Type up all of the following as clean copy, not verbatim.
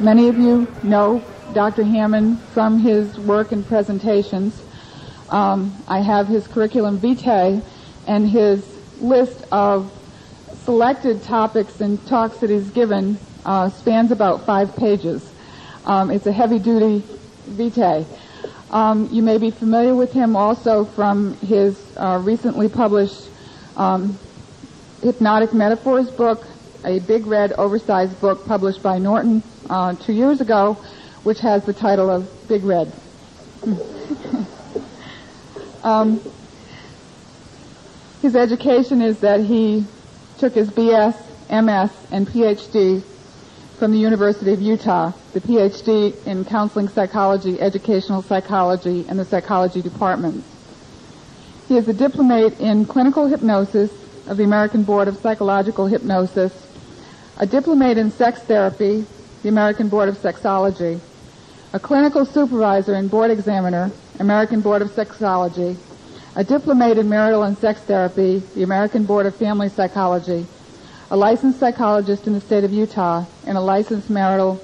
Many of you know Dr. Hammond from his work and presentations. I have his curriculum vitae and his list of selected topics and talks that he's given spans about 5 pages. It's a heavy-duty vitae. You may be familiar with him also from his recently published Hypnotic Metaphors book, a big red oversized book published by Norton 2 years ago, which has the title of Big Red. His education is that he took his BS, MS, and PhD from the University of Utah, the PhD in counseling psychology, educational psychology, and the psychology departments. He is a diplomate in clinical hypnosis of the American Board of Psychological Hypnosis, a diplomate in sex therapy, the American Board of Sexology, a clinical supervisor and board examiner, American Board of Sexology, a diplomate in marital and sex therapy, the American Board of Family Psychology, a licensed psychologist in the state of Utah, and a licensed marital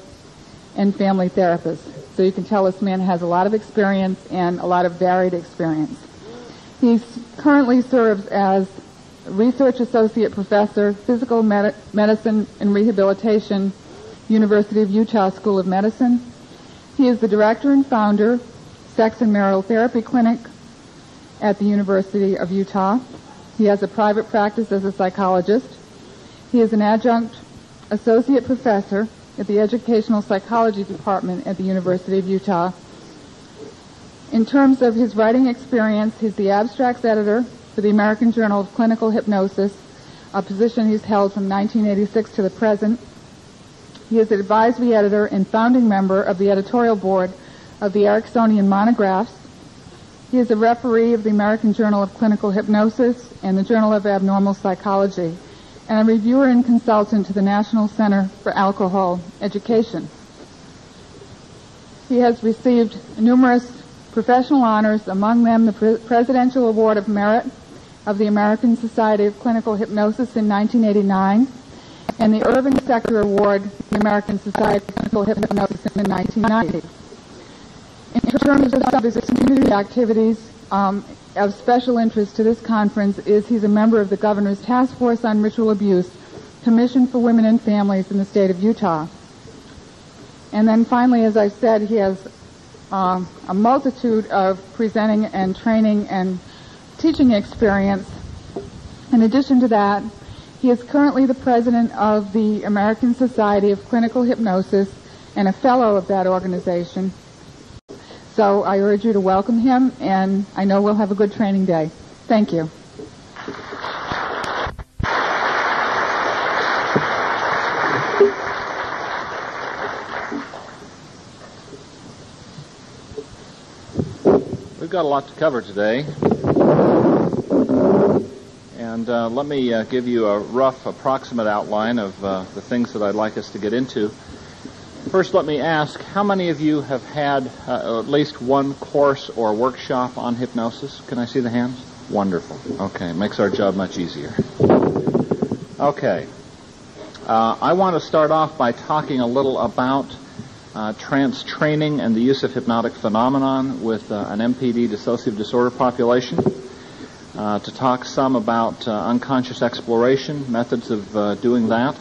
and family therapist. So you can tell this man has a lot of experience and a lot of varied experience. He currently serves as Research Associate Professor, Physical Medicine and Rehabilitation, University of Utah School of Medicine. He is the director and founder, Sex and Marital Therapy Clinic at the University of Utah. He has a private practice as a psychologist. He is an adjunct associate professor at the Educational Psychology Department at the University of Utah. In terms of his writing experience, he's the abstracts editor for the American Journal of Clinical Hypnosis, a position he's held from 1986 to the present. He is the advisory editor and founding member of the editorial board of the Ericksonian Monographs. He is a referee of the American Journal of Clinical Hypnosis and the Journal of Abnormal Psychology, and a reviewer and consultant to the National Center for Alcohol Education. He has received numerous professional honors, among them the Presidential Award of Merit of the American Society of Clinical Hypnosis in 1989, and the Irving Sector Award of the American Society of Clinical Hypnosis in 1990. In terms of some of his community activities, of special interest to this conference is he's a member of the Governor's Task Force on Ritual Abuse, Commission for Women and Families in the state of Utah. And then finally, as I said, he has a multitude of presenting and training and teaching experience. In addition to that, he is currently the president of the American Society of Clinical Hypnosis and a fellow of that organization. So I urge you to welcome him, and I know we'll have a good training day. Thank you. We've got a lot to cover today, and let me give you a rough approximate outline of the things that I'd like us to get into. First, let me ask, how many of you have had at least one course or workshop on hypnosis? Can I see the hands? Wonderful. Okay, makes our job much easier. Okay. I want to start off by talking a little about trance training and the use of hypnotic phenomenon with an MPD dissociative disorder population. To talk some about unconscious exploration, methods of doing that.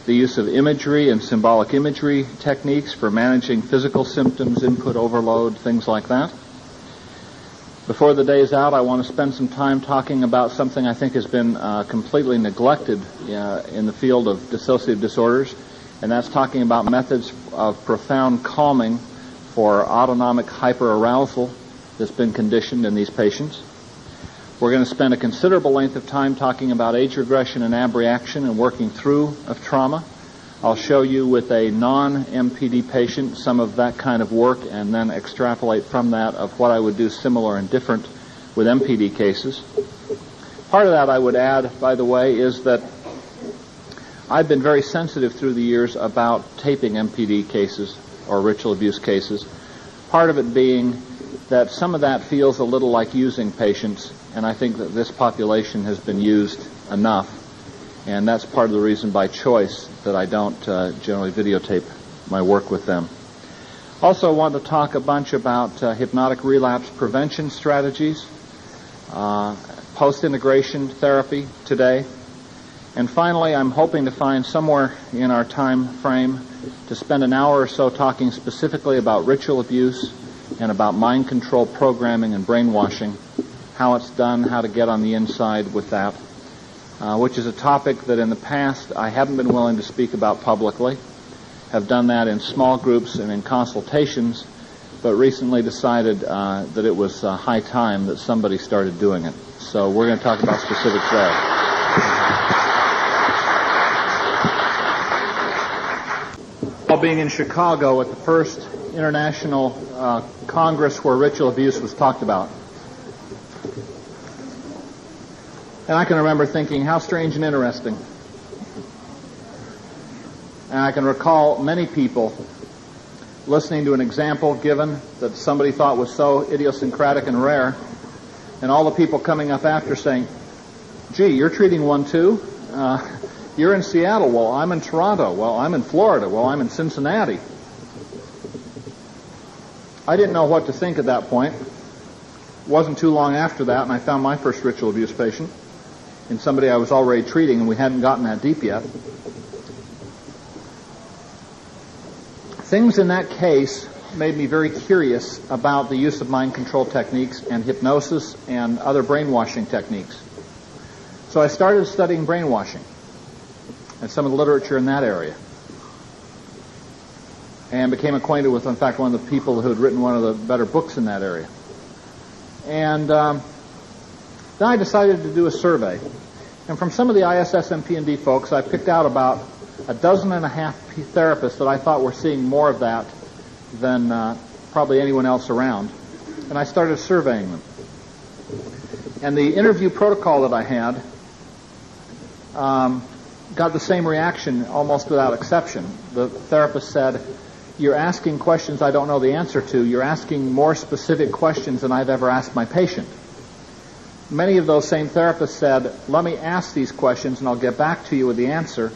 The use of imagery and symbolic imagery techniques for managing physical symptoms, input overload, things like that. Before the day is out, I want to spend some time talking about something I think has been completely neglected in the field of dissociative disorders, and that's talking about methods of profound calming for autonomic hyperarousal that's been conditioned in these patients. We're going to spend a considerable length of time talking about age regression and abreaction and working through of trauma. I'll show you with a non-MPD patient some of that kind of work and then extrapolate from that of what I would do similar and different with MPD cases. Part of that I would add, by the way, is that I've been very sensitive through the years about taping MPD cases or ritual abuse cases. Part of it being that some of that feels a little like using patients, and I think that this population has been used enough, and that's part of the reason by choice that I don't generally videotape my work with them. Also, I want to talk a bunch about hypnotic relapse prevention strategies, post-integration therapy today. And finally, I'm hoping to find somewhere in our time frame to spend an hour or so talking specifically about ritual abuse and about mind control programming and brainwashing, how it's done, how to get on the inside with that, which is a topic that in the past I haven't been willing to speak about publicly, have done that in small groups and in consultations, but recently decided that it was high time that somebody started doing it. So we're going to talk about specifics there. While being in Chicago at the first international Congress where ritual abuse was talked about. And I can remember thinking, how strange and interesting. And I can recall many people listening to an example given that somebody thought was so idiosyncratic and rare, and all the people coming up after saying, gee, you're treating one too? You're in Seattle. Well, I'm in Toronto. Well, I'm in Florida. Well, I'm in Cincinnati. I didn't know what to think at that point. It wasn't too long after that, and I found my first ritual abuse patient in somebody I was already treating, and we hadn't gotten that deep yet. Things in that case made me very curious about the use of mind control techniques and hypnosis and other brainwashing techniques. So I started studying brainwashing and some of the literature in that area, and became acquainted with, in fact, one of the people who had written one of the better books in that area. And then I decided to do a survey. And from some of the ISS and P&D folks, I picked out about 12 therapists that I thought were seeing more of that than probably anyone else around. And I started surveying them. And the interview protocol that I had got the same reaction almost without exception. The therapist said, you're asking questions I don't know the answer to. You're asking more specific questions than I've ever asked my patient. Many of those same therapists said, let me ask these questions and I'll get back to you with the answer.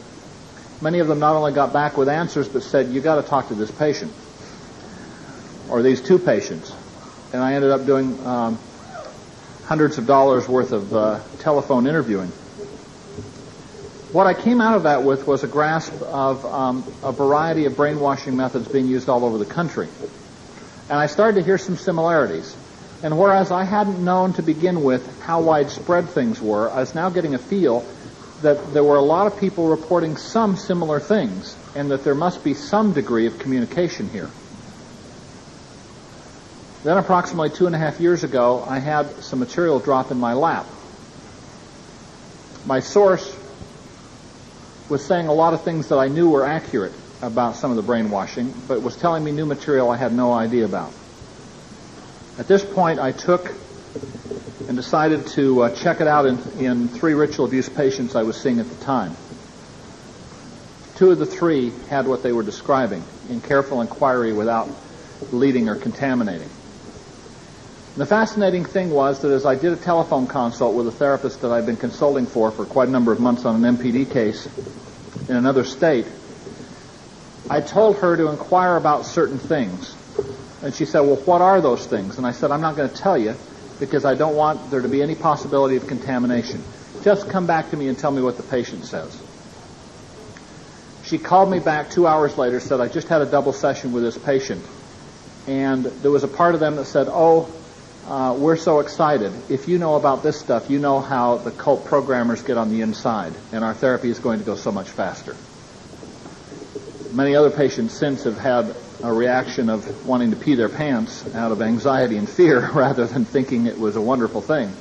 Many of them not only got back with answers, but said, you got to talk to this patient, or these two patients. And I ended up doing hundreds of dollars worth of telephone interviewing. What I came out of that with was a grasp of a variety of brainwashing methods being used all over the country. And I started to hear some similarities. And whereas I hadn't known to begin with how widespread things were, I was now getting a feel that there were a lot of people reporting some similar things, and that there must be some degree of communication here. Then approximately 2.5 years ago, I had some material drop in my lap. My source was saying a lot of things that I knew were accurate about some of the brainwashing, but was telling me new material I had no idea about. At this point, I took and decided to check it out in 3 ritual abuse patients I was seeing at the time. 2 of the 3 had what they were describing in careful inquiry without leading or contaminating. And the fascinating thing was that as I did a telephone consult with a therapist that I'd been consulting for quite a number of months on an MPD case in another state, I told her to inquire about certain things. And she said, well, what are those things? And I said, I'm not going to tell you because I don't want there to be any possibility of contamination. Just come back to me and tell me what the patient says. She called me back 2 hours later, said, I just had a double session with this patient. And there was a part of them that said, we're so excited. If you know about this stuff, you know how the cult programmers get on the inside, and our therapy is going to go so much faster. Many other patients since have had a reaction of wanting to pee their pants out of anxiety and fear rather than thinking it was a wonderful thing.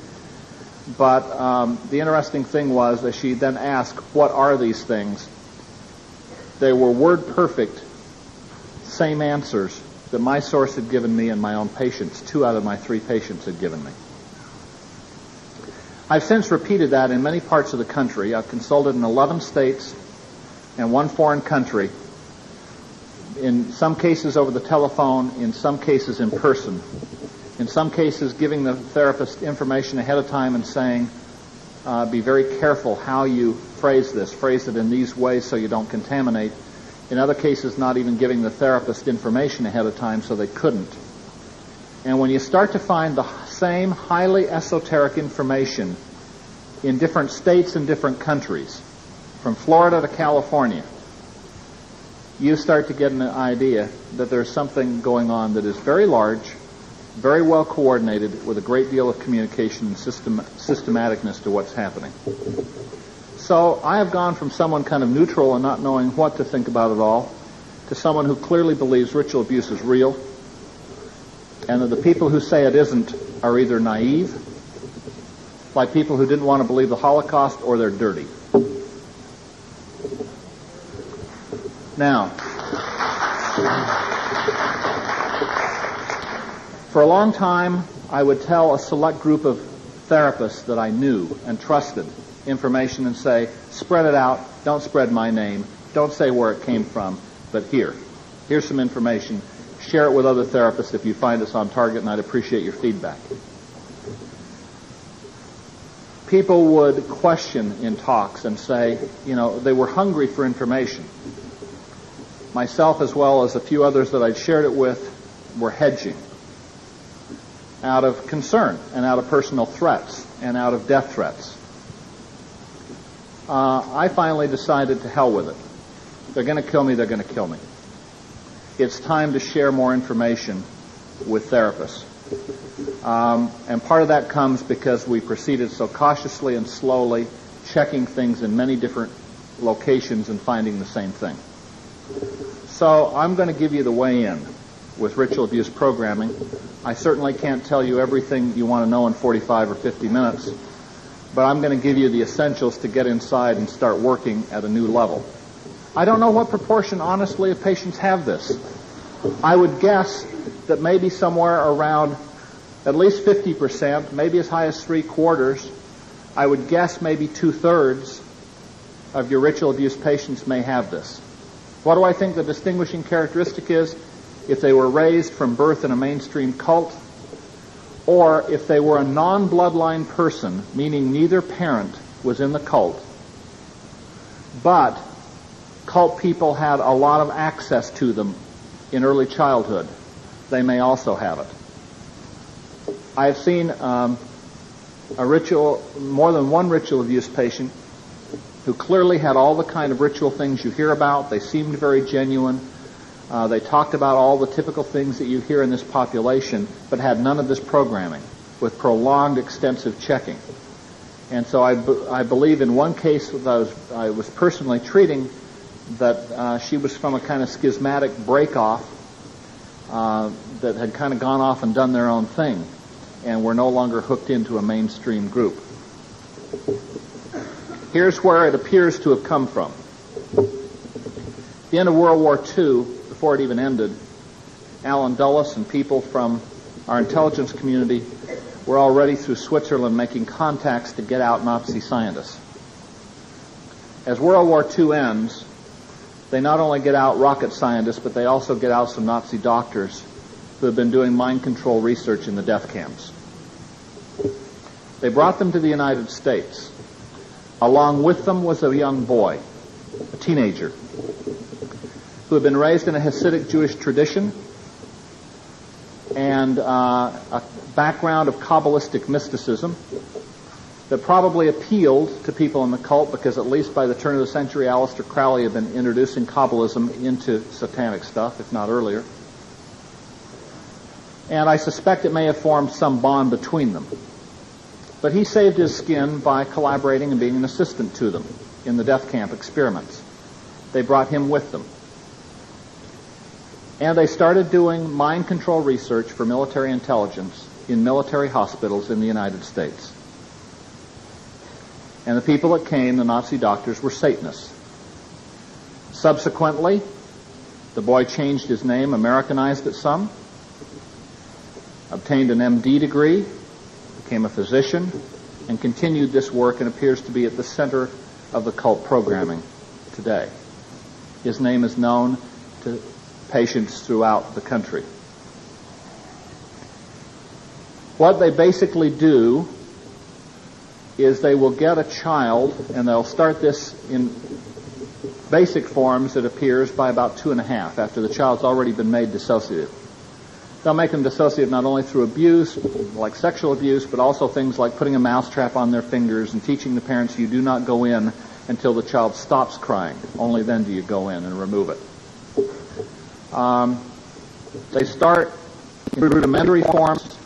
But the interesting thing was that she then asked, what are these things? They were word-perfect, same answers that my source had given me and my own patients. 2 out of my 3 patients had given me. I've since repeated that in many parts of the country. I've consulted in 11 states and 1 foreign country, in some cases over the telephone, in some cases in person, in some cases giving the therapist information ahead of time and saying, be very careful how you phrase this. Phrase it in these ways so you don't contaminate. In other cases, not even giving the therapist information ahead of time so they couldn't. And when you start to find the same highly esoteric information in different states and different countries, from Florida to California, you start to get an idea that there's something going on that is very large, very well coordinated, with a great deal of communication and systematicness to what's happening. So I have gone from someone kind of neutral and not knowing what to think about it all to someone who clearly believes ritual abuse is real, and that the people who say it isn't are either naive, like people who didn't want to believe the Holocaust, or they're dirty. Now, for a long time, I would tell a select group of therapists that I knew and trusted information and say, spread it out, don't spread my name, don't say where it came from, but here's some information, share it with other therapists if you find us on target, and I'd appreciate your feedback. People would question in talks and say, they were hungry for information. Myself, as well as a few others that I'd shared it with, were hedging out of concern and out of personal threats and out of death threats. I finally decided to hell with it. They're going to kill me, they're going to kill me. It's time to share more information with therapists. And part of that comes because we proceeded so cautiously and slowly, checking things in many different locations and finding the same thing. So I'm going to give you the way in with ritual abuse programming. I certainly can't tell you everything you want to know in 45 or 50 minutes, but I'm going to give you the essentials to get inside and start working at a new level. I don't know what proportion, honestly, of patients have this. I would guess that maybe somewhere around at least 50%, maybe as high as 3/4. I would guess maybe 2/3 of your ritual abuse patients may have this. What do I think the distinguishing characteristic is? If they were raised from birth in a mainstream cult, or if they were a non-bloodline person, meaning neither parent was in the cult, but cult people had a lot of access to them in early childhood, they may also have it. I have seen more than one ritual abuse patient who clearly had all the kind of ritual things you hear about. They seemed very genuine. They talked about all the typical things that you hear in this population, but had none of this programming, with prolonged, extensive checking. And so I believe in one case that I was personally treating that she was from a kind of schismatic break-off that had kind of gone off and done their own thing, and were no longer hooked into a mainstream group. Here's where it appears to have come from. At the end of World War II, before it even ended, Alan Dulles and people from our intelligence community were already through Switzerland making contacts to get out Nazi scientists. As World War II ends, they not only get out rocket scientists, but they also get out some Nazi doctors who have been doing mind control research in the death camps. They brought them to the United States. Along with them was a young boy, a teenager, who had been raised in a Hasidic Jewish tradition and a background of Kabbalistic mysticism that probably appealed to people in the cult, because at least by the turn of the century, Aleister Crowley had been introducing Kabbalism into satanic stuff, if not earlier. And I suspect it may have formed some bond between them. But he saved his skin by collaborating and being an assistant to them in the death camp experiments. They brought him with them. And they started doing mind control research for military intelligence in military hospitals in the United States. And the people that came, the Nazi doctors, were Satanists. Subsequently, the boy changed his name, Americanized it some, obtained an MD degree, became a physician, and continued this work, and appears to be at the center of the cult programming today. His name is known to patients throughout the country. What they basically do is they will get a child, and they'll start this in basic forms, it appears, by about 2.5, after the child's already been made dissociative. They'll make them dissociative not only through abuse, like sexual abuse, but also things like putting a mousetrap on their fingers and teaching the parents you do not go in until the child stops crying. Only then do you go in and remove it. They start in rudimentary forms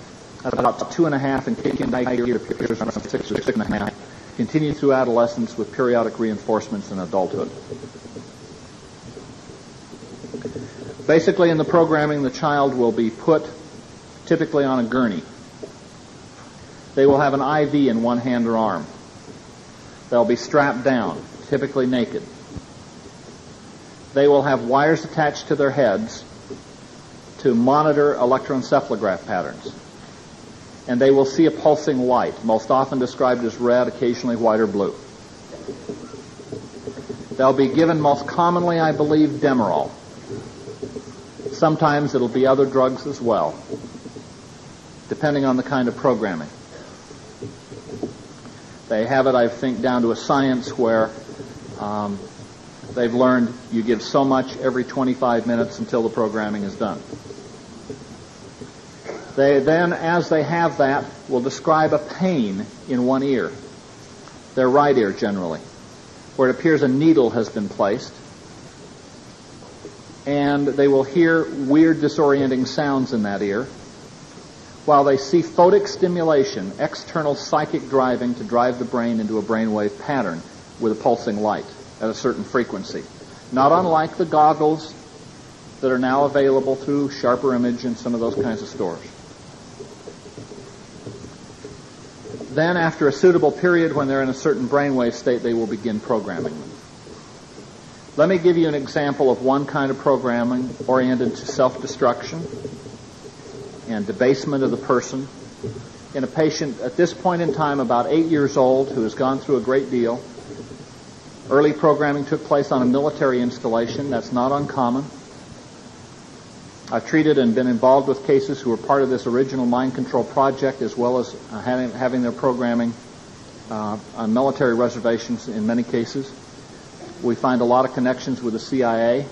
at about 2.5 and kick in high gear appears around 6 or 6.5. Continue through adolescence with periodic reinforcements in adulthood. Basically, in the programming, the child will be put typically on a gurney. They will have an IV in one hand or arm. They'll be strapped down, typically naked. They will have wires attached to their heads to monitor electroencephalograph patterns. And they will see a pulsing light, most often described as red, occasionally white or blue. They'll be given most commonly, I believe, Demerol. Sometimes it'll be other drugs as well, depending on the kind of programming. They have it, I think, down to a science where they've learned you give so much every 25 minutes until the programming is done. They then, as they have that, will describe a pain in one ear, their right ear generally, where it appears a needle has been placed. And they will hear weird disorienting sounds in that ear, while they see photic stimulation, external psychic driving to drive the brain into a brainwave pattern with a pulsing light at a certain frequency. Not unlike the goggles that are now available through Sharper Image and some of those kinds of stores. Then, after a suitable period when they're in a certain brainwave state, they will begin programming them. Let me give you an example of one kind of programming oriented to self-destruction and debasement of the person in a patient at this point in time about 8 years old who has gone through a great deal. Early programming took place on a military installation. That's not uncommon. I've treated and been involved with cases who were part of this original mind control project, as well as having their programming on military reservations in many cases. We find a lot of connections with the CIA.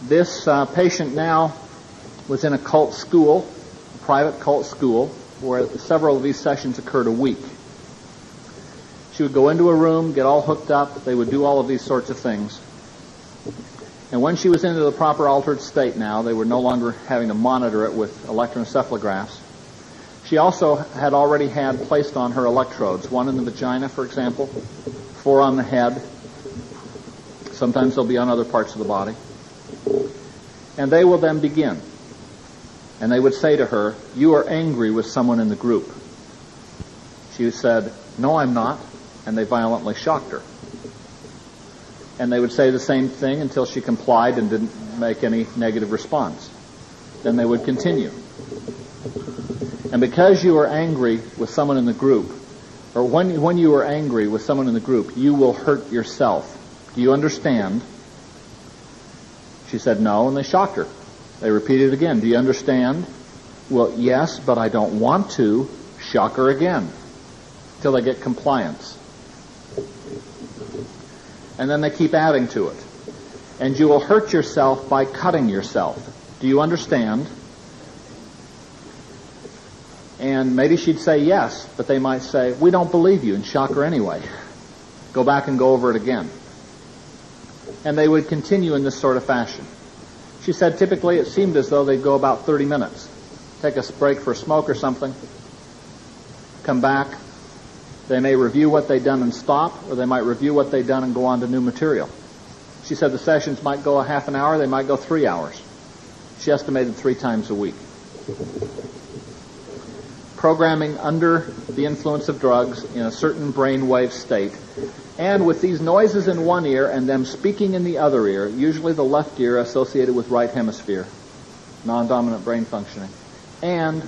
This patient now was in a cult school, a private cult school, where several of these sessions occurred a week. She would go into a room, get all hooked up. They would do all of these sorts of things. And when she was into the proper altered state now, they were no longer having to monitor it with electroencephalographs. She also had already had placed on her electrodes, one in the vagina, for example, 4 on the head. Sometimes they'll be on other parts of the body. And they will then begin. And they would say to her, "You are angry with someone in the group." She said, "No, I'm not." And they violently shocked her. And they would say the same thing until she complied and didn't make any negative response. Then they would continue. And because you are angry with someone in the group, or when you are angry with someone in the group, you will hurt yourself. Do you understand? She said no, and they shocked her. They repeated it again. Do you understand? Well, yes, but I don't want to. Shock her again till they get compliance. And then they keep adding to it. And you will hurt yourself by cutting yourself. Do you understand? And maybe she'd say yes, but they might say, "We don't believe you," and shock her anyway. Go back and go over it again. And they would continue in this sort of fashion. She said typically it seemed as though they'd go about 30 minutes. Take a break for a smoke or something. Come back. They may review what they'd done and stop, or they might review what they'd done and go on to new material. She said the sessions might go a half an hour, they might go 3 hours. She estimated 3 times a week. Programming under the influence of drugs in a certain brainwave state, and with these noises in one ear and them speaking in the other ear, usually the left ear associated with right hemisphere, non-dominant brain functioning, and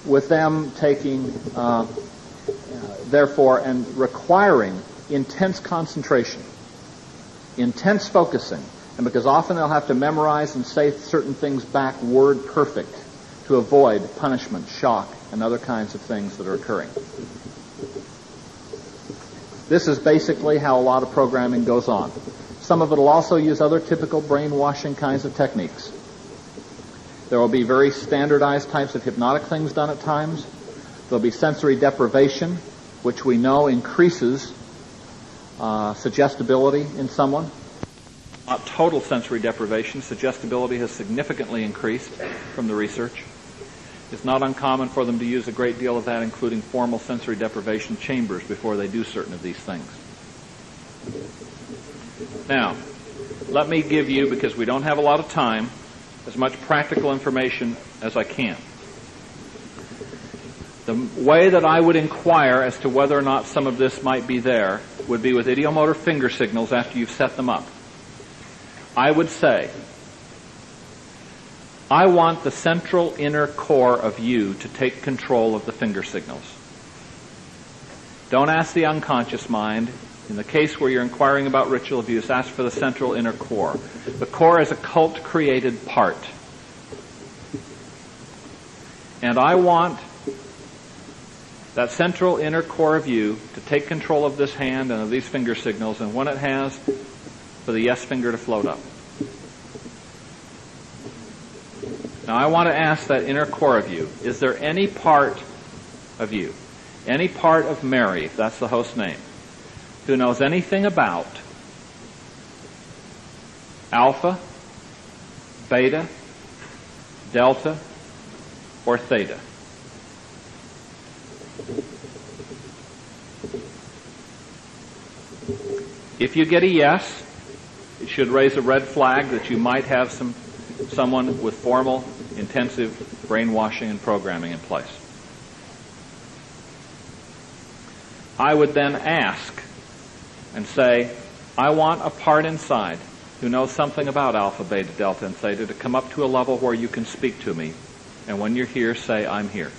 with them taking, therefore, and requiring intense concentration, intense focusing, and because often they'll have to memorize and say certain things back word perfect to avoid punishment, shock, and other kinds of things that are occurring. This is basically how a lot of programming goes on. Some of it will also use other typical brainwashing kinds of techniques. There will be very standardized types of hypnotic things done at times. There will be sensory deprivation, which we know increases suggestibility in someone. Not total sensory deprivation. Suggestibility has significantly increased from the research. It's not uncommon for them to use a great deal of that, including formal sensory deprivation chambers before they do certain of these things. Now, let me give you, because we don't have a lot of time, as much practical information as I can. The way that I would inquire as to whether or not some of this might be there would be with ideomotor finger signals after you've set them up. I would say, I want the central inner core of you to take control of the finger signals. Don't ask the unconscious mind. In the case where you're inquiring about ritual abuse, ask for the central inner core. The core is a cult-created part. And I want that central inner core of you to take control of this hand and of these finger signals, and when it has, for the yes finger to float up. Now I want to ask that inner core of you, is there any part of you, any part of Mary, if that's the host name, who knows anything about alpha, beta, delta, or theta? If you get a yes, it should raise a red flag that you might have someone with formal, intensive brainwashing and programming in place. I would then ask and say, I want a part inside who knows something about alpha, beta, delta, and theta to come up to a level where you can speak to me. And when you're here, say, I'm here.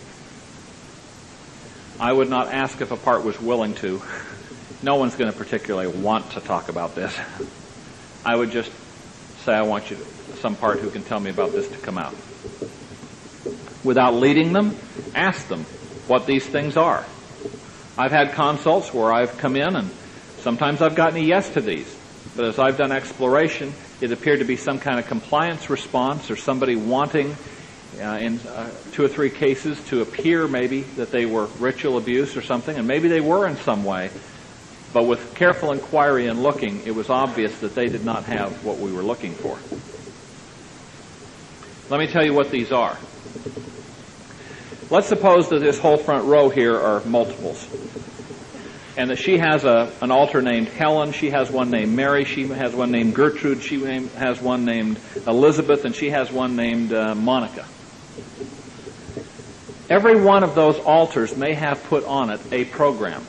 I would not ask if a part was willing to. No one's going to particularly want to talk about this. I would just say, I want you some part who can tell me about this to come out. Without leading them, ask them what these things are. I've had consults where I've come in and sometimes I've gotten a yes to these. But as I've done exploration, it appeared to be some kind of compliance response or somebody wanting, in 2 or 3 cases, to appear maybe that they were ritual abuse or something, and maybe they were in some way. But with careful inquiry and looking, it was obvious that they did not have what we were looking for. Let me tell you what these are. Let's suppose that this whole front row here are multiples, and that she has an alter named Helen, she has one named Mary, she has one named Gertrude, she has one named Elizabeth, and she has one named Monica. Every one of those altars may have put on it a program,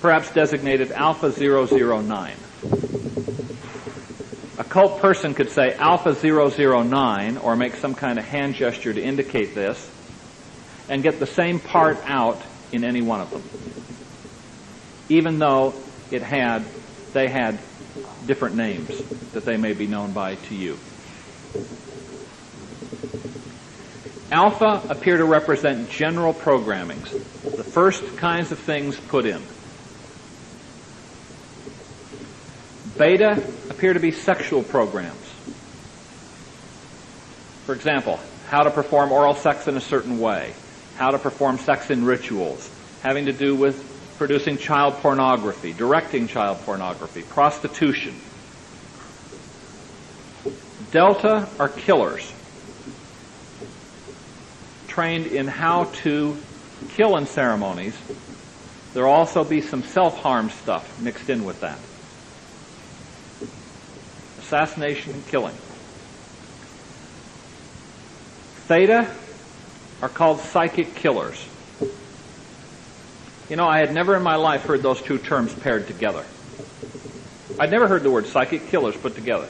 perhaps designated Alpha 009. A cult person could say Alpha 009 or make some kind of hand gesture to indicate this and get the same part out in any one of them, even though they had different names that they may be known by to you. Alpha appear to represent general programmings, the first kinds of things put in. Beta appear to be sexual programs. For example, how to perform oral sex in a certain way, how to perform sex in rituals, having to do with producing child pornography, directing child pornography, prostitution. Delta are killers, trained in how to kill in ceremonies. There will also be some self-harm stuff mixed in with that. Assassination and killing. Theta are called psychic killers. You know, I had never in my life heard those two terms paired together. I'd never heard the word psychic killers put together.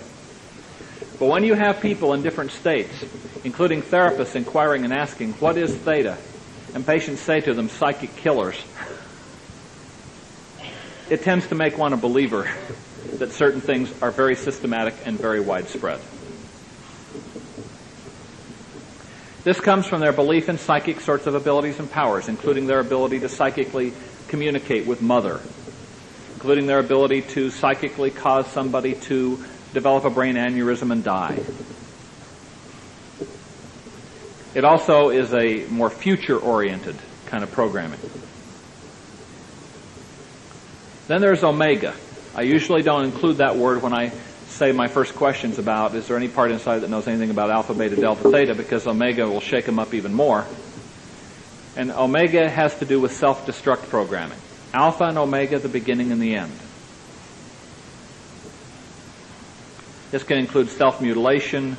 But when you have people in different states, including therapists inquiring and asking, what is theta? And patients say to them, psychic killers, it tends to make one a believer that certain things are very systematic and very widespread. This comes from their belief in psychic sorts of abilities and powers, including their ability to psychically communicate with mother, including their ability to psychically cause somebody to develop a brain aneurysm and die. It also is a more future-oriented kind of programming. Then there's omega. I usually don't include that word when I say my first questions about, is there any part inside that knows anything about alpha, beta, delta, theta, because omega will shake them up even more. And omega has to do with self-destruct programming. Alpha and omega, the beginning and the end. This can include self-mutilation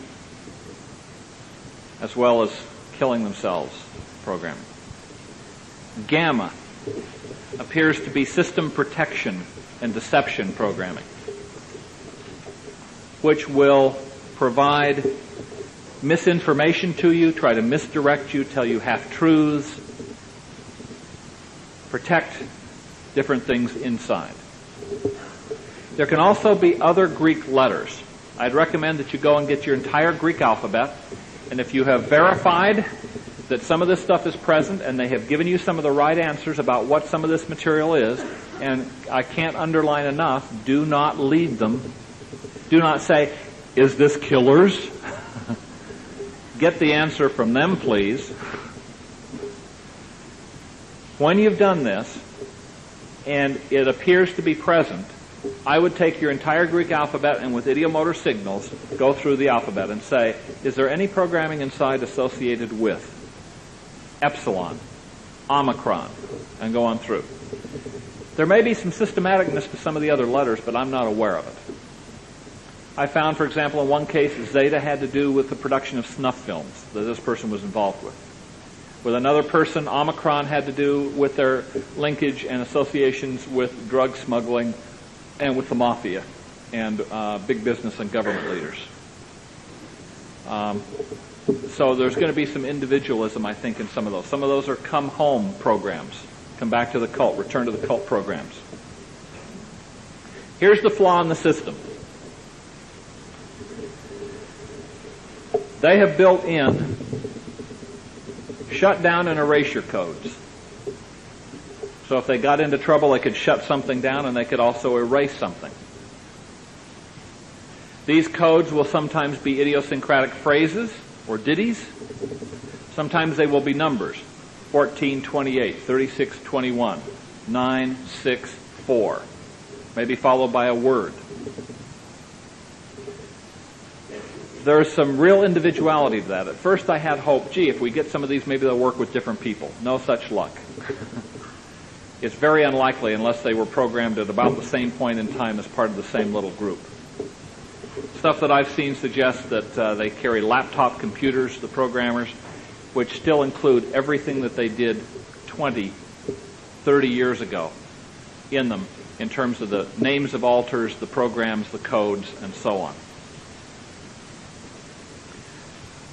as well as killing themselves programming. Gamma appears to be system protection and deception programming, which will provide misinformation to you, try to misdirect you, tell you half-truths, protect different things inside. There can also be other Greek letters. I'd recommend that you go and get your entire Greek alphabet, and if you have verified that some of this stuff is present and they have given you some of the right answers about what some of this material is, and I can't underline enough, do not lead them. Do not say, is this killers? Get the answer from them, please. When you've done this, and it appears to be present, I would take your entire Greek alphabet and with idiomotor signals, go through the alphabet and say, is there any programming inside associated with epsilon, omicron, and go on through. There may be some systematicness to some of the other letters, but I'm not aware of it. I found, for example, in one case, zeta had to do with the production of snuff films that this person was involved with. With another person, omicron had to do with their linkage and associations with drug smuggling and with the mafia and big business and government leaders. So there's going to be some individualism, I think, in some of those. Some of those are come home programs, come back to the cult, return to the cult programs. Here's the flaw in the system. They have built in shut down and erasure codes. So if they got into trouble, they could shut something down and they could also erase something. These codes will sometimes be idiosyncratic phrases or ditties. Sometimes they will be numbers. 1428, 3621, 964. Maybe followed by a word. There's some real individuality to that. At first I had hope, gee, if we get some of these, maybe they'll work with different people. No such luck. It's very unlikely unless they were programmed at about the same point in time as part of the same little group. Stuff that I've seen suggests that they carry laptop computers, the programmers, which still include everything that they did 20, 30 years ago in them, in terms of the names of alters, the programs, the codes, and so on.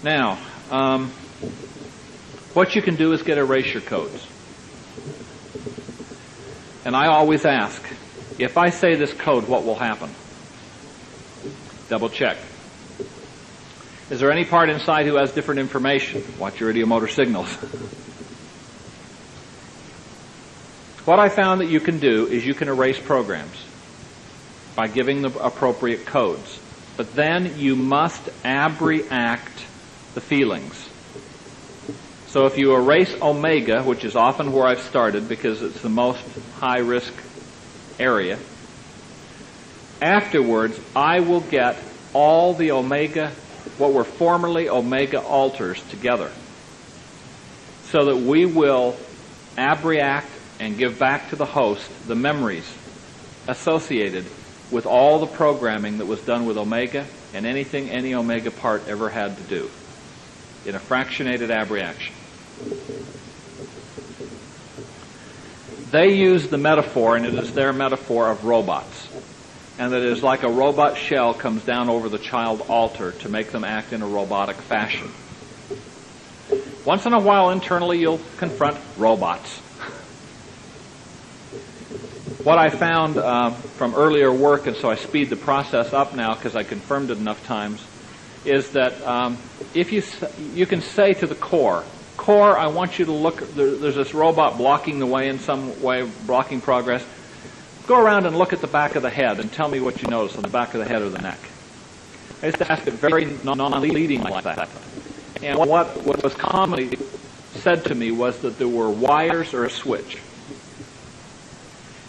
Now, what you can do is get erasure codes. And I always ask, if I say this code, what will happen? Double check. Is there any part inside who has different information? Watch your idiomotor signals. What I found that you can do is you can erase programs by giving the appropriate codes. But then you must abreact the feelings. So if you erase omega, which is often where I've started because it's the most high-risk area, afterwards I will get all the omega, what were formerly omega alters, together, so that we will abreact and give back to the host the memories associated with all the programming that was done with omega and anything any omega part ever had to do in a fractionated abreaction. They use the metaphor, and it is their metaphor, of robots. And that it is like a robot shell comes down over the child altar to make them act in a robotic fashion. Once in a while, internally, you'll confront robots. What I found from earlier work, and so I speed the process up now because I confirmed it enough times, is that if you can say to the core, core, I want you to look, there's this robot blocking the way in some way, blocking progress. Go around and look at the back of the head and tell me what you notice on the back of the head or the neck. I used to ask it very non-leading like that. And what was commonly said to me was that there were wires or a switch.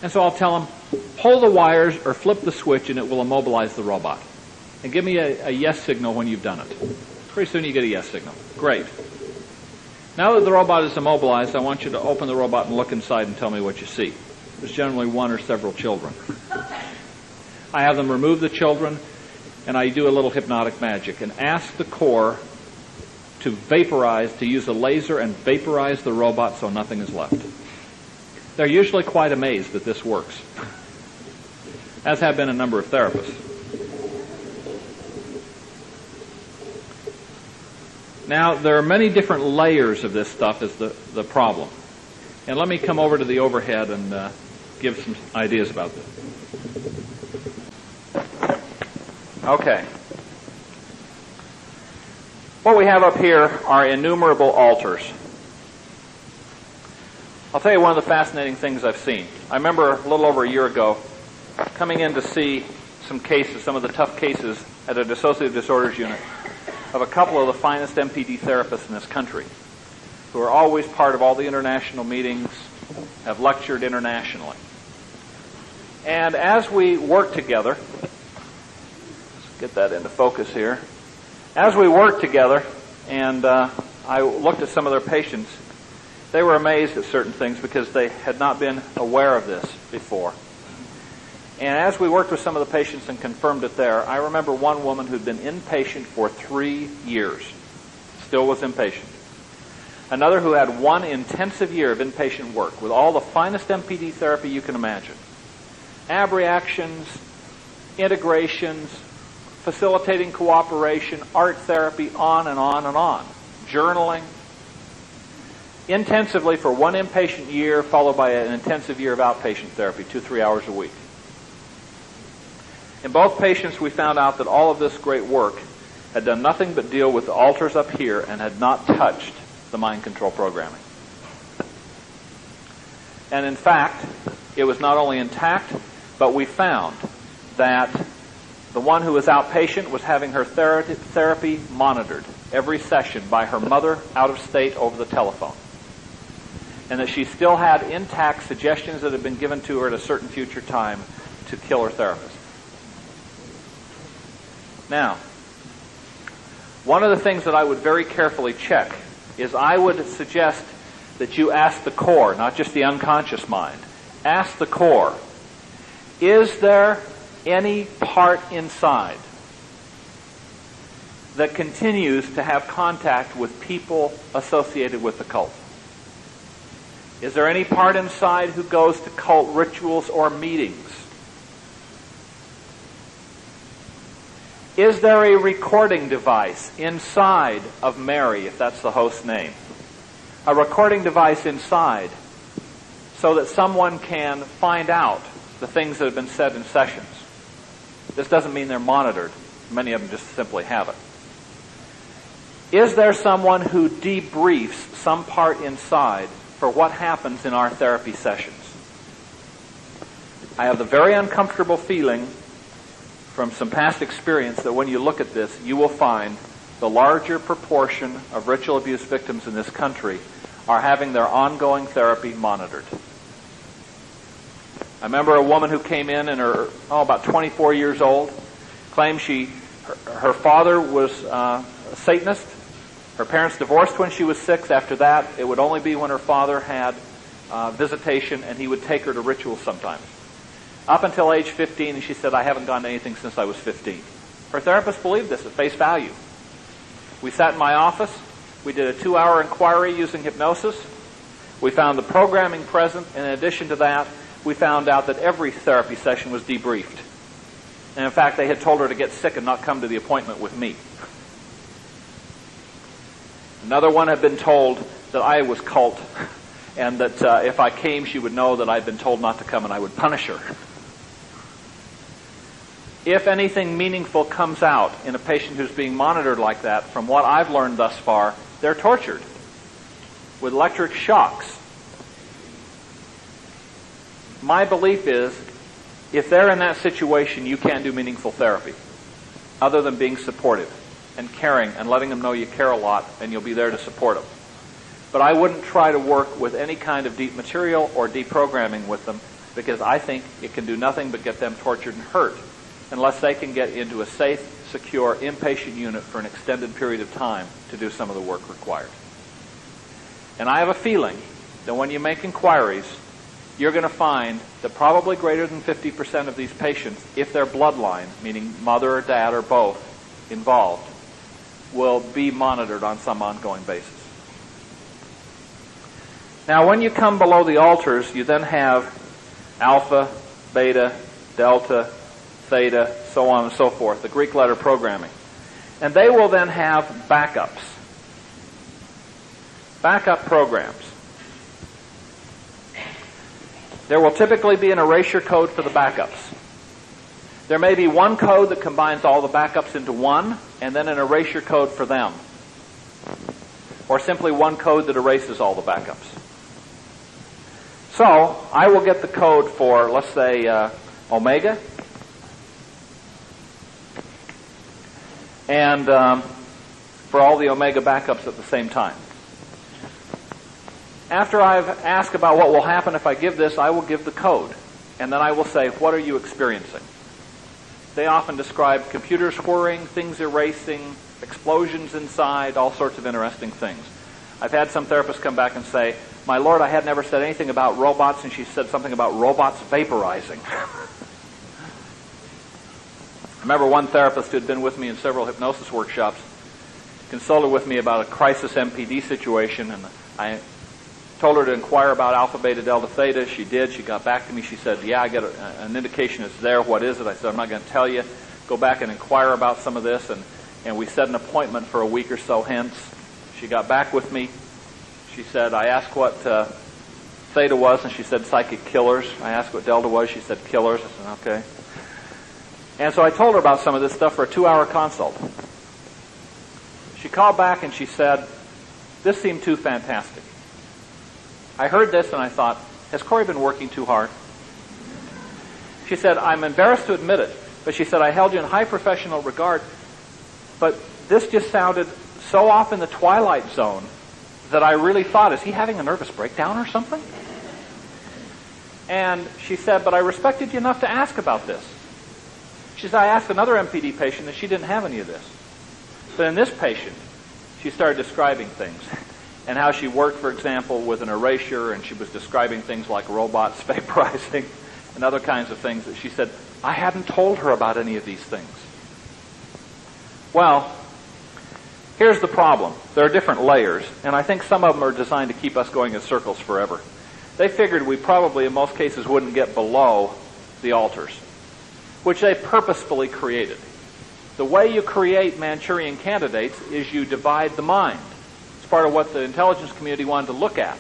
And so I'll tell them, pull the wires or flip the switch and it will immobilize the robot. And give me a yes signal when you've done it. Pretty soon you get a yes signal. Great. Now that the robot is immobilized, I want you to open the robot and look inside and tell me what you see. There's generally one or several children. I have them remove the children, and I do a little hypnotic magic and ask the core to vaporize, to use a laser and vaporize the robot so nothing is left. They're usually quite amazed that this works, as have been a number of therapists. Now, there are many different layers of this stuff is the problem. And let me come over to the overhead and give some ideas about this. Okay. What we have up here are innumerable altars. I'll tell you one of the fascinating things I've seen. I remember a little over a year ago coming in to see some cases, some of the tough cases at a dissociative disorders unit of a couple of the finest MPD therapists in this country who are always part of all the international meetings, have lectured internationally. And as we work together, let's get that into focus here. As we worked together, and I looked at some of their patients, they were amazed at certain things because they had not been aware of this before. And as we worked with some of the patients and confirmed it there, I remember one woman who'd been inpatient for 3 years, still was inpatient. Another who had one intensive year of inpatient work with all the finest MPD therapy you can imagine. Ab reactions, integrations, facilitating cooperation, art therapy, on and on and on. Journaling. Intensively for one inpatient year, followed by an intensive year of outpatient therapy, 2-3 hours a week. In both patients, we found out that all of this great work had done nothing but deal with the altars up here and had not touched the mind control programming. And in fact, it was not only intact, but we found that the one who was outpatient was having her therapy monitored every session by her mother out of state over the telephone. And that she still had intact suggestions that had been given to her at a certain future time to kill her therapist. Now, one of the things that I would very carefully check is I would suggest that you ask the core, not just the unconscious mind. Ask the core, is there any part inside that continues to have contact with people associated with the cult? Is there any part inside who goes to cult rituals or meetings? Is there a recording device inside of Mary, if that's the host's name? A recording device inside so that someone can find out the things that have been said in sessions. This doesn't mean they're monitored. Many of them just simply have it. Is there someone who debriefs some part inside for what happens in our therapy sessions? I have the very uncomfortable feeling from some past experience that when you look at this, you will find the larger proportion of ritual abuse victims in this country are having their ongoing therapy monitored. I remember a woman who came in her, about 24 years old, claimed her father was a Satanist. Her parents divorced when she was 6. After that, it would only be when her father had visitation, and he would take her to rituals sometimes. Up until age 15, and she said, I haven't gone to anything since I was 15. Her therapist believed this at face value. We sat in my office. We did a 2-hour inquiry using hypnosis. We found the programming present. In addition to that, we found out that every therapy session was debriefed. And in fact, they had told her to get sick and not come to the appointment with me. Another one had been told that I was cult, and that if I came, she would know that I'd been told not to come and I would punish her. If anything meaningful comes out in a patient who's being monitored like that, from what I've learned thus far, they're tortured. with electric shocks, my belief is if they're in that situation, you can't do meaningful therapy other than being supportive and caring and letting them know you care a lot and you'll be there to support them. But I wouldn't try to work with any kind of deep material or deprogramming with them, because I think it can do nothing but get them tortured and hurt unless they can get into a safe, secure, inpatient unit for an extended period of time to do some of the work required. And I have a feeling that when you make inquiries, you're going to find that probably greater than 50% of these patients, if they're bloodline, meaning mother or dad or both involved, will be monitored on some ongoing basis. Now, when you come below the altars, you then have alpha, beta, delta, theta, so on and so forth, the Greek letter programming. And they will then have backups. Backup programs. There will typically be an erasure code for the backups. There may be one code that combines all the backups into one, and then an erasure code for them. Or simply one code that erases all the backups. So, I will get the code for, let's say, omega, and for all the omega backups at the same time. After I've asked about what will happen if I give this, I will give the code. And then I will say, what are you experiencing? They often describe computers whirring, things erasing, explosions inside, all sorts of interesting things. I've had some therapists come back and say, my Lord, I had never said anything about robots, and she said something about robots vaporizing. I remember one therapist who had been with me in several hypnosis workshops consulted with me about a crisis MPD situation, and I told her to inquire about alpha, beta, delta, theta. She did. She got back to me. She said, yeah, I get an indication it's there. What is it? I said, I'm not going to tell you. Go back and inquire about some of this, and we set an appointment for a week or so hence. She got back with me. She said, I asked what theta was, and she said psychic killers. I asked what delta was. She said killers. I said, okay. And so I told her about some of this stuff for a 2-hour consult. She called back and she said, this seemed too fantastic. I heard this and I thought, has Cory been working too hard? She said, I'm embarrassed to admit it, but she said, I held you in high professional regard, but this just sounded so off in the twilight zone that I really thought, is he having a nervous breakdown or something? And she said, but I respected you enough to ask about this. She said, I asked another MPD patient and she didn't have any of this. But in this patient, she started describing things. And how she worked, for example, with an erasure, and she was describing things like robots vaporizing and other kinds of things that she said, I hadn't told her about any of these things. Well, here's the problem. There are different layers, and I think some of them are designed to keep us going in circles forever. They figured we probably, in most cases, wouldn't get below the altars, which they purposefully created. The way you create Manchurian candidates is you divide the mind. It's part of what the intelligence community wanted to look at.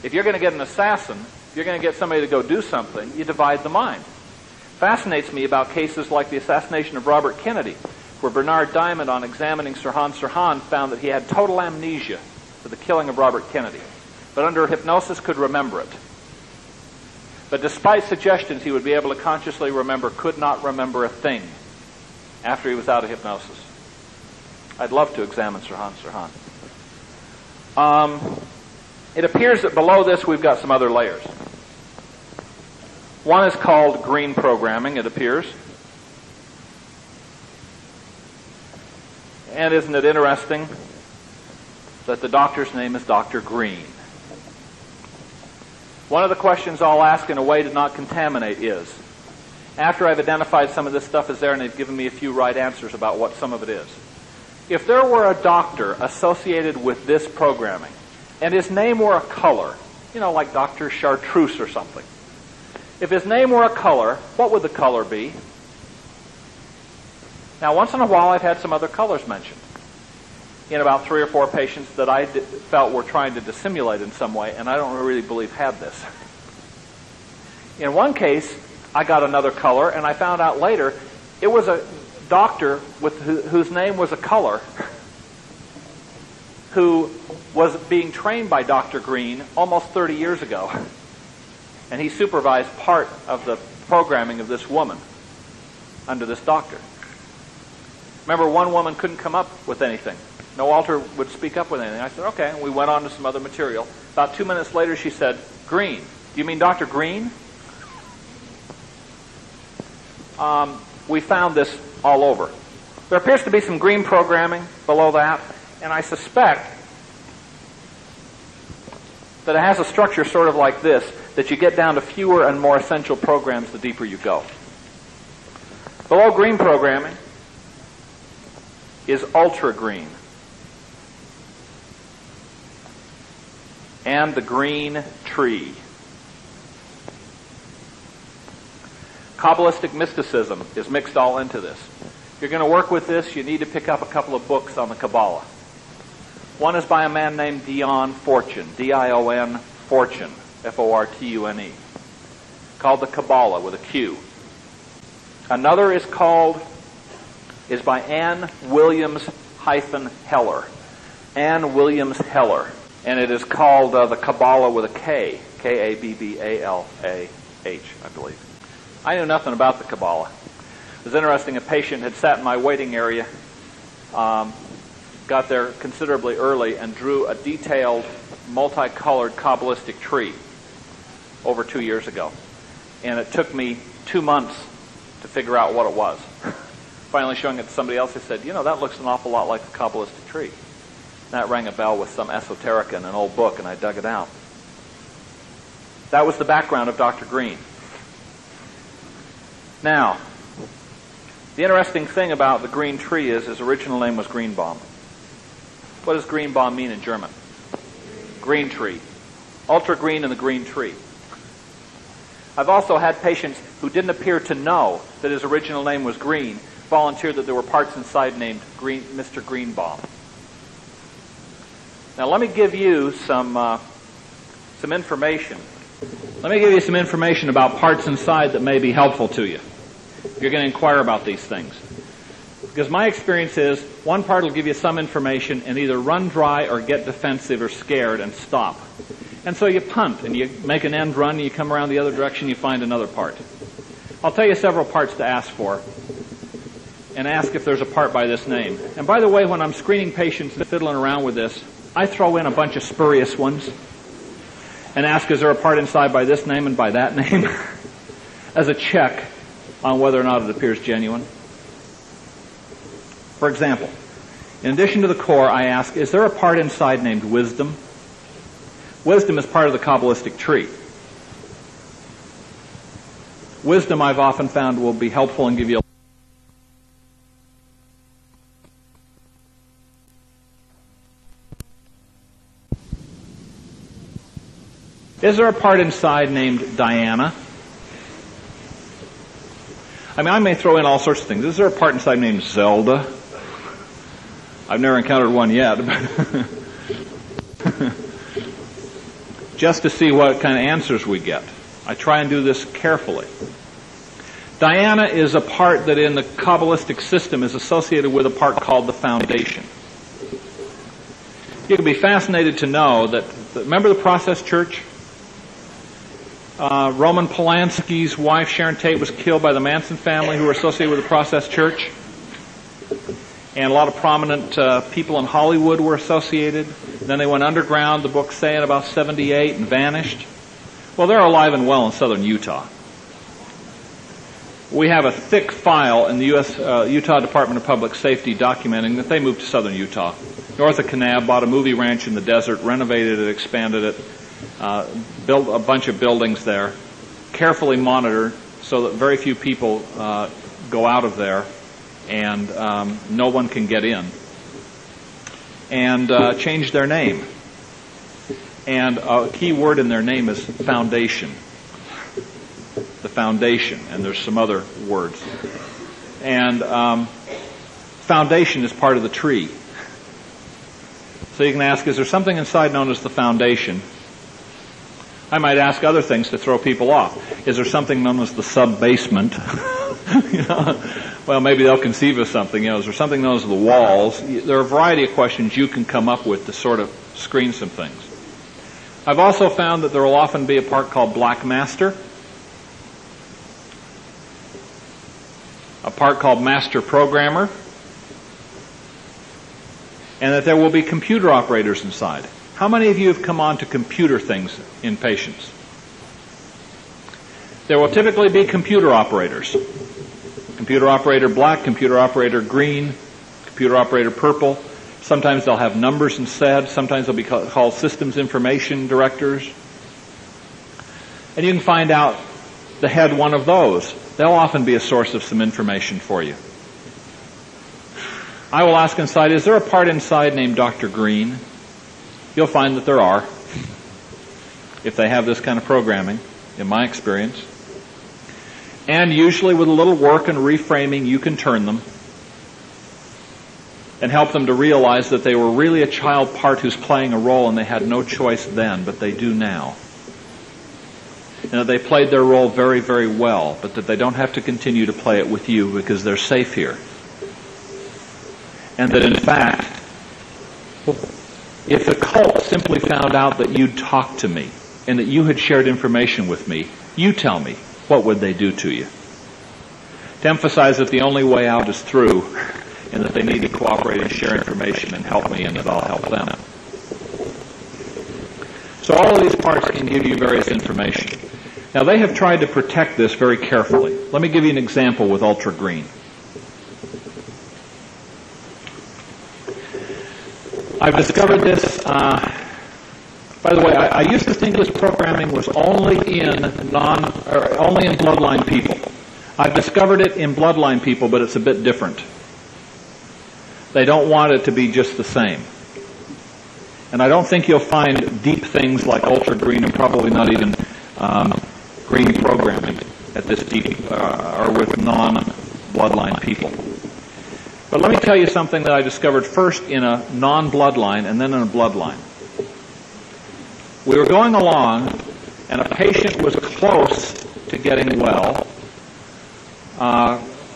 If you're going to get an assassin, if you're going to get somebody to go do something, you divide the mind. Fascinates me about cases like the assassination of Robert Kennedy, where Bernard Diamond, on examining Sirhan, found that he had total amnesia for the killing of Robert Kennedy, but under hypnosis could remember it. But despite suggestions he would be able to consciously remember, could not remember a thing after he was out of hypnosis. I'd love to examine Sirhan. It appears that below this we've got some other layers. One is called green programming, it appears. And isn't it interesting that the doctor's name is Dr. Green? One of the questions I'll ask in a way to not contaminate is, after I've identified some of this stuff is there and they've given me a few right answers about what some of it is, if there were a doctor associated with this programming, and his name were a color, like Dr. Chartreuse or something, if his name were a color, what would the color be? Now, once in a while, I've had some other colors mentioned in about 3 or 4 patients that I felt were trying to dissimulate in some way, and I don't really believe had this. In one case, I got another color, and I found out later it was a doctor whose name was a color who was being trained by Dr. Green almost 30 years ago. And he supervised part of the programming of this woman under this doctor. Remember, one woman couldn't come up with anything. No altar would speak up with anything. I said, okay, and we went on to some other material. About 2 minutes later, she said, Green. Do you mean Dr. Green? We found this all over. There appears to be some green programming below that, and I suspect that it has a structure sort of like this, that you get down to fewer and more essential programs the deeper you go. Below green programming is ultra green. And the green tree. Kabbalistic mysticism is mixed all into this. If you're going to work with this, you need to pick up a couple of books on the Kabbalah. One is by a man named Dion Fortune, D-I-O-N, Fortune, F-O-R-T-U-N-E, called the Kabbalah with a Q. Another is by Ann Williams-Heller. Ann Williams-Heller. And it is called the Kabbalah with a K, K-A-B-B-A-L-A-H, I believe. I knew nothing about the Kabbalah. It was interesting, a patient had sat in my waiting area, got there considerably early, and drew a detailed, multicolored Kabbalistic tree over 2 years ago. And it took me 2 months to figure out what it was. Finally showing it to somebody else, who said, you know, that looks an awful lot like the Kabbalistic tree. That rang a bell with some esoterica in an old book, and I dug it out. That was the background of Dr. Green. Now, the interesting thing about the green tree is his original name was GREENBAUM. What does GREENBAUM mean in German? Green tree. Ultra green and the green tree. I've also had patients who didn't appear to know that his original name was Green, volunteered that there were parts inside named Mr. GREENBAUM. Now let me give you some information. Let me give you some information about parts inside that may be helpful to you. You're going to inquire about these things. Because my experience is, one part will give you some information and either run dry or get defensive or scared and stop. And so you punt and you make an end run and you come around the other direction, you find another part. I'll tell you several parts to ask for and ask if there's a part by this name. And by the way, when I'm screening patients and fiddling around with this, I throw in a bunch of spurious ones and ask, is there a part inside by this name and by that name? As a check on whether or not it appears genuine. For example, in addition to the core, I ask, is there a part inside named wisdom? Wisdom is part of the Kabbalistic tree. Wisdom, I've often found, will be helpful and give you a Is there a part inside named Diana? I mean, I may throw in all sorts of things. Is there a part inside named Zelda? I've never encountered one yet. Just to see what kind of answers we get. I try and do this carefully. Diana is a part that in the Kabbalistic system is associated with a part called the foundation. You can be fascinated to know that, remember the Process Church? Roman Polanski's wife, Sharon Tate, was killed by the Manson family who were associated with the Process Church. And a lot of prominent people in Hollywood were associated. And then they went underground, the books say, in about 78 and vanished. Well, they're alive and well in southern Utah. We have a thick file in the Utah Department of Public Safety documenting that they moved to southern Utah. North of Kanab, bought a movie ranch in the desert, renovated it, expanded it, built a bunch of buildings there, carefully monitored so that very few people go out of there and no one can get in, and changed their name. And a key word in their name is foundation. The foundation, and there's some other words. And foundation is part of the tree. So you can ask, is there something inside known as the foundation? I might ask other things to throw people off. Is there something known as the sub-basement? You know? Well, maybe they'll conceive of something. You know, is there something known as the walls? There are a variety of questions you can come up with to sort of screen some things. I've also found that there will often be a part called Black Master, a part called Master Programmer, and that there will be computer operators inside. How many of you have come on to computer things in patients? There will typically be computer operators. Computer operator black, computer operator green, computer operator purple. Sometimes they'll have numbers instead. Sometimes they'll be called systems information directors. And you can find out the head one of those. They'll often be a source of some information for you. I will ask inside, is there a part inside named Dr. Green? You'll find that there are, if they have this kind of programming, in my experience. And usually with a little work and reframing, you can turn them and help them to realize that they were really a child part who's playing a role and they had no choice then, but they do now. And that they played their role very, very well, but that they don't have to continue to play it with you because they're safe here. And that in fact, if the cult simply found out that you'd talked to me and that you had shared information with me, you tell me, what would they do to you? To emphasize that the only way out is through, and that they need to cooperate and share information and help me, and that I'll help them. So all of these parts can give you various information. Now they have tried to protect this very carefully. Let me give you an example with ultra green. I've discovered this, by the way, I used to think this programming was only in bloodline people. I've discovered it in bloodline people, but it's a bit different. They don't want it to be just the same. And I don't think you'll find deep things like ultra green, and probably not even green programming at this deep, or with non-bloodline people. But let me tell you something that I discovered first in a non-bloodline and then in a bloodline. We were going along, and a patient was close to getting well,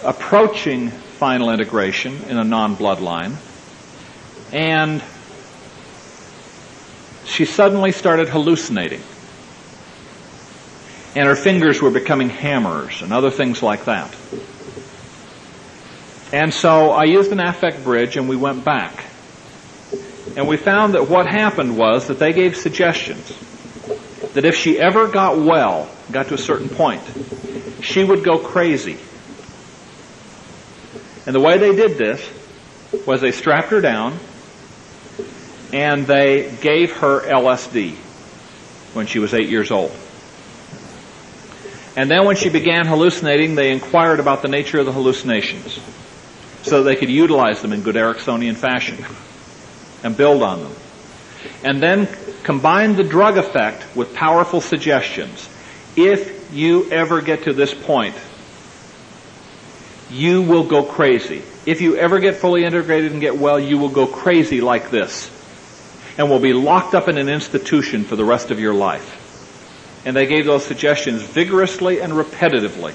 approaching final integration in a non-bloodline, and she suddenly started hallucinating. And her fingers were becoming hammers and other things like that. And so I used an affect bridge and we went back. And we found that what happened was that they gave suggestions that if she ever got well, got to a certain point, she would go crazy. And the way they did this was they strapped her down and they gave her LSD when she was 8 years old. And then when she began hallucinating, they inquired about the nature of the hallucinations so that they could utilize them in good Ericksonian fashion and build on them. And then combine the drug effect with powerful suggestions. If you ever get to this point, you will go crazy. If you ever get fully integrated and get well, you will go crazy like this and will be locked up in an institution for the rest of your life. And they gave those suggestions vigorously and repetitively.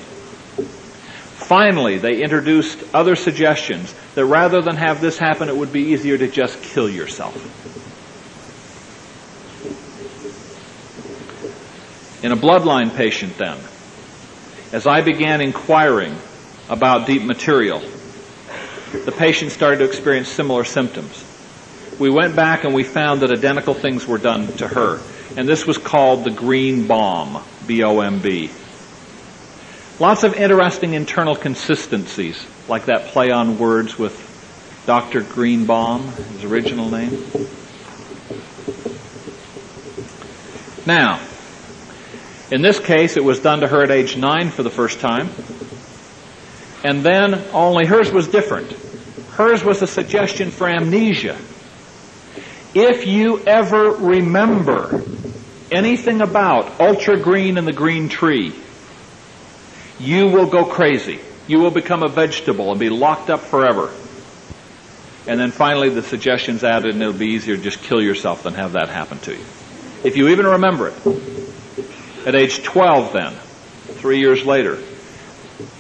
Finally, they introduced other suggestions that rather than have this happen, it would be easier to just kill yourself. In a bloodline patient then, as I began inquiring about deep material, the patient started to experience similar symptoms. We went back and we found that identical things were done to her. And this was called the GREENBAUM, B-O-M-B. Lots of interesting internal consistencies, like that play on words with Dr. Greenbaum, his original name. Now, in this case, it was done to her at age 9 for the first time. And then only hers was different. Hers was a suggestion for amnesia. If you ever remember anything about ultra green and the green tree, you will go crazy. You will become a vegetable and be locked up forever. And then finally the suggestions added, and it'll be easier to just kill yourself than have that happen to you. If you even remember it. At age 12 then, 3 years later,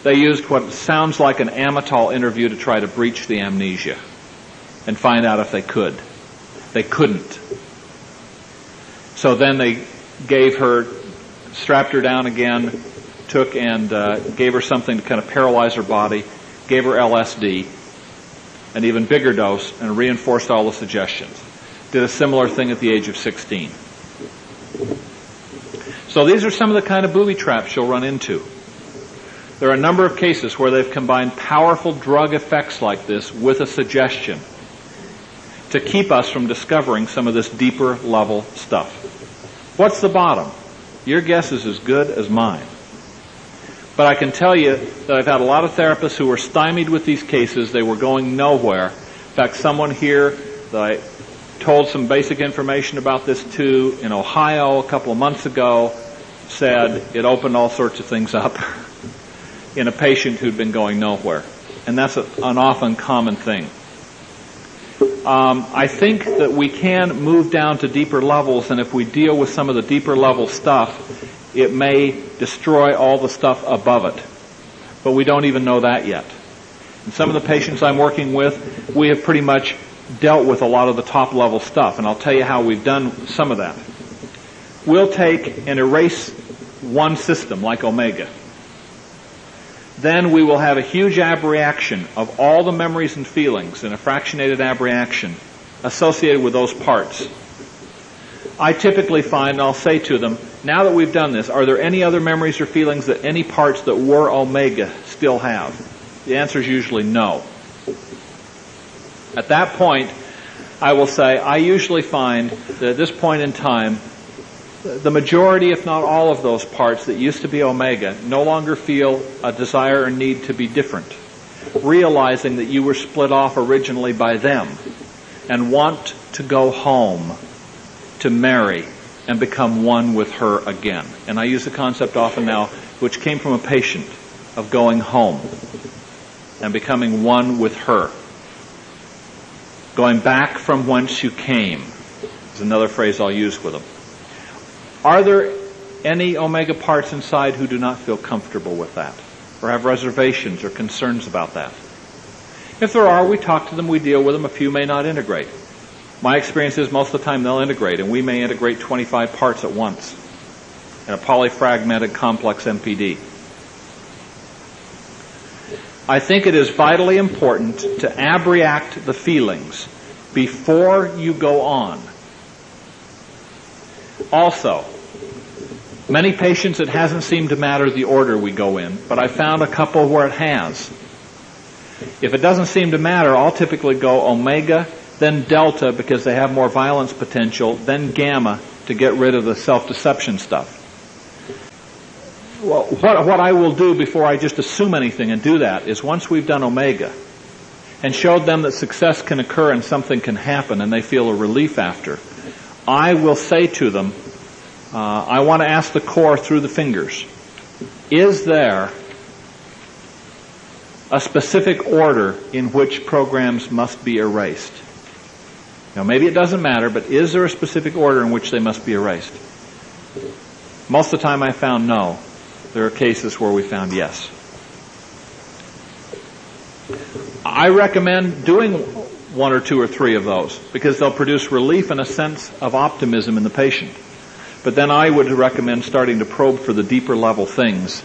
They used what sounds like an Amytal interview to try to breach the amnesia and find out if they could. They couldn't. So then they strapped her down again, took and gave her something to kind of paralyze her body, gave her LSD, an even bigger dose, and reinforced all the suggestions. Did a similar thing at the age of 16. So these are some of the kind of booby traps you'll run into. There are a number of cases where they've combined powerful drug effects like this with a suggestion to keep us from discovering some of this deeper level stuff. What's the bottom? Your guess is as good as mine. But I can tell you that I've had a lot of therapists who were stymied with these cases. They were going nowhere. In fact, someone here that I told some basic information about this to in Ohio a couple of months ago said it opened all sorts of things up in a patient who'd been going nowhere. And that's an often common thing. I think that we can move down to deeper levels, and if we deal with some of the deeper level stuff, it may destroy all the stuff above it. But we don't even know that yet. And some of the patients I'm working with, we have pretty much dealt with a lot of the top level stuff, and I'll tell you how we've done some of that. We'll take and erase one system like omega. Then we will have a huge abreaction of all the memories and feelings in a fractionated abreaction associated with those parts. I typically find, and I'll say to them, now that we've done this, are there any other memories or feelings that any parts that were omega still have? The answer is usually no. At that point, I will say, I usually find that at this point in time, the majority, if not all of those parts that used to be omega no longer feel a desire or need to be different, realizing that you were split off originally by them and want to go home to marry and become one with her again. And I use the concept often now, which came from a patient, of going home and becoming one with her. Going back from whence you came is another phrase I'll use with them. Are there any omega parts inside who do not feel comfortable with that, or have reservations or concerns about that? If there are, we talk to them, we deal with them. A few may not integrate. My experience is most of the time they'll integrate, and we may integrate 25 parts at once in a polyfragmented complex MPD. I think it is vitally important to abreact the feelings before you go on. Also, many patients it hasn't seemed to matter the order we go in, but I found a couple where it has. If it doesn't seem to matter, I'll typically go omega, then delta because they have more violence potential, then gamma to get rid of the self-deception stuff. Well, what I will do before I just assume anything and do that is once we've done omega and showed them that success can occur and something can happen and they feel a relief after, I will say to them, I want to ask the core through the fingers, is there a specific order in which programs must be erased? Now, maybe it doesn't matter, but is there a specific order in which they must be erased? Most of the time I found no. There are cases where we found yes. I recommend doing one or two or three of those because they'll produce relief and a sense of optimism in the patient. But then I would recommend starting to probe for the deeper level things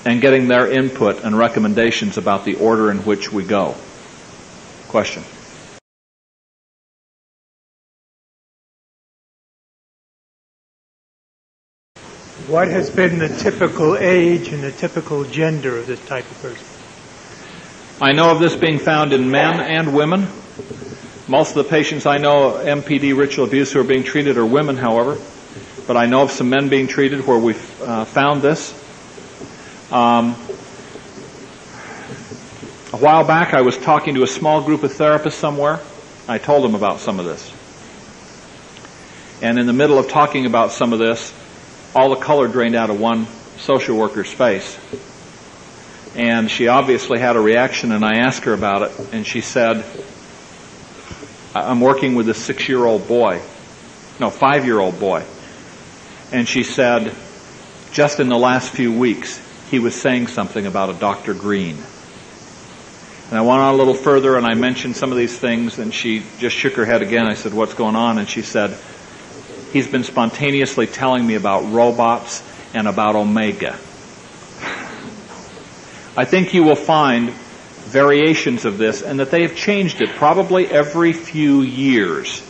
and getting their input and recommendations about the order in which we go. Question? What has been the typical age and the typical gender of this type of person? I know of this being found in men and women. Most of the patients I know of MPD ritual abuse who are being treated are women, however. But I know of some men being treated where we've found this. A while back I was talking to a small group of therapists somewhere. I told them about some of this. And in the middle of talking about some of this, all the color drained out of one social worker's face. And she obviously had a reaction, and I asked her about it, and she said, I'm working with a 5-year-old boy. And she said, just in the last few weeks, he was saying something about a Dr. Green. And I went on a little further and I mentioned some of these things, and she just shook her head again. I said, what's going on? And she said, he's been spontaneously telling me about robots and about Omega. I think you will find variations of this, and that they have changed it probably every few years,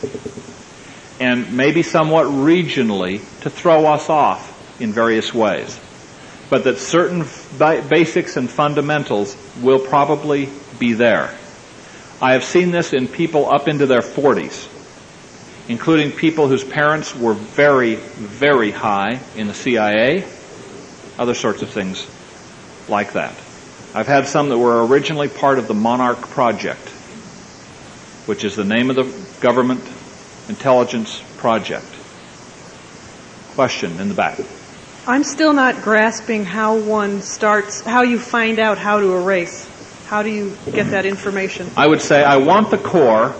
and maybe somewhat regionally to throw us off in various ways. But that certain basics and fundamentals will probably be there. I have seen this in people up into their 40s, including people whose parents were very, very high in the CIA, other sorts of things like that. I've had some that were originally part of the Monarch Project, which is the name of the government intelligence project. Question in the back. I'm still not grasping how you find out how to erase. How do you get that information? I would say I want the core,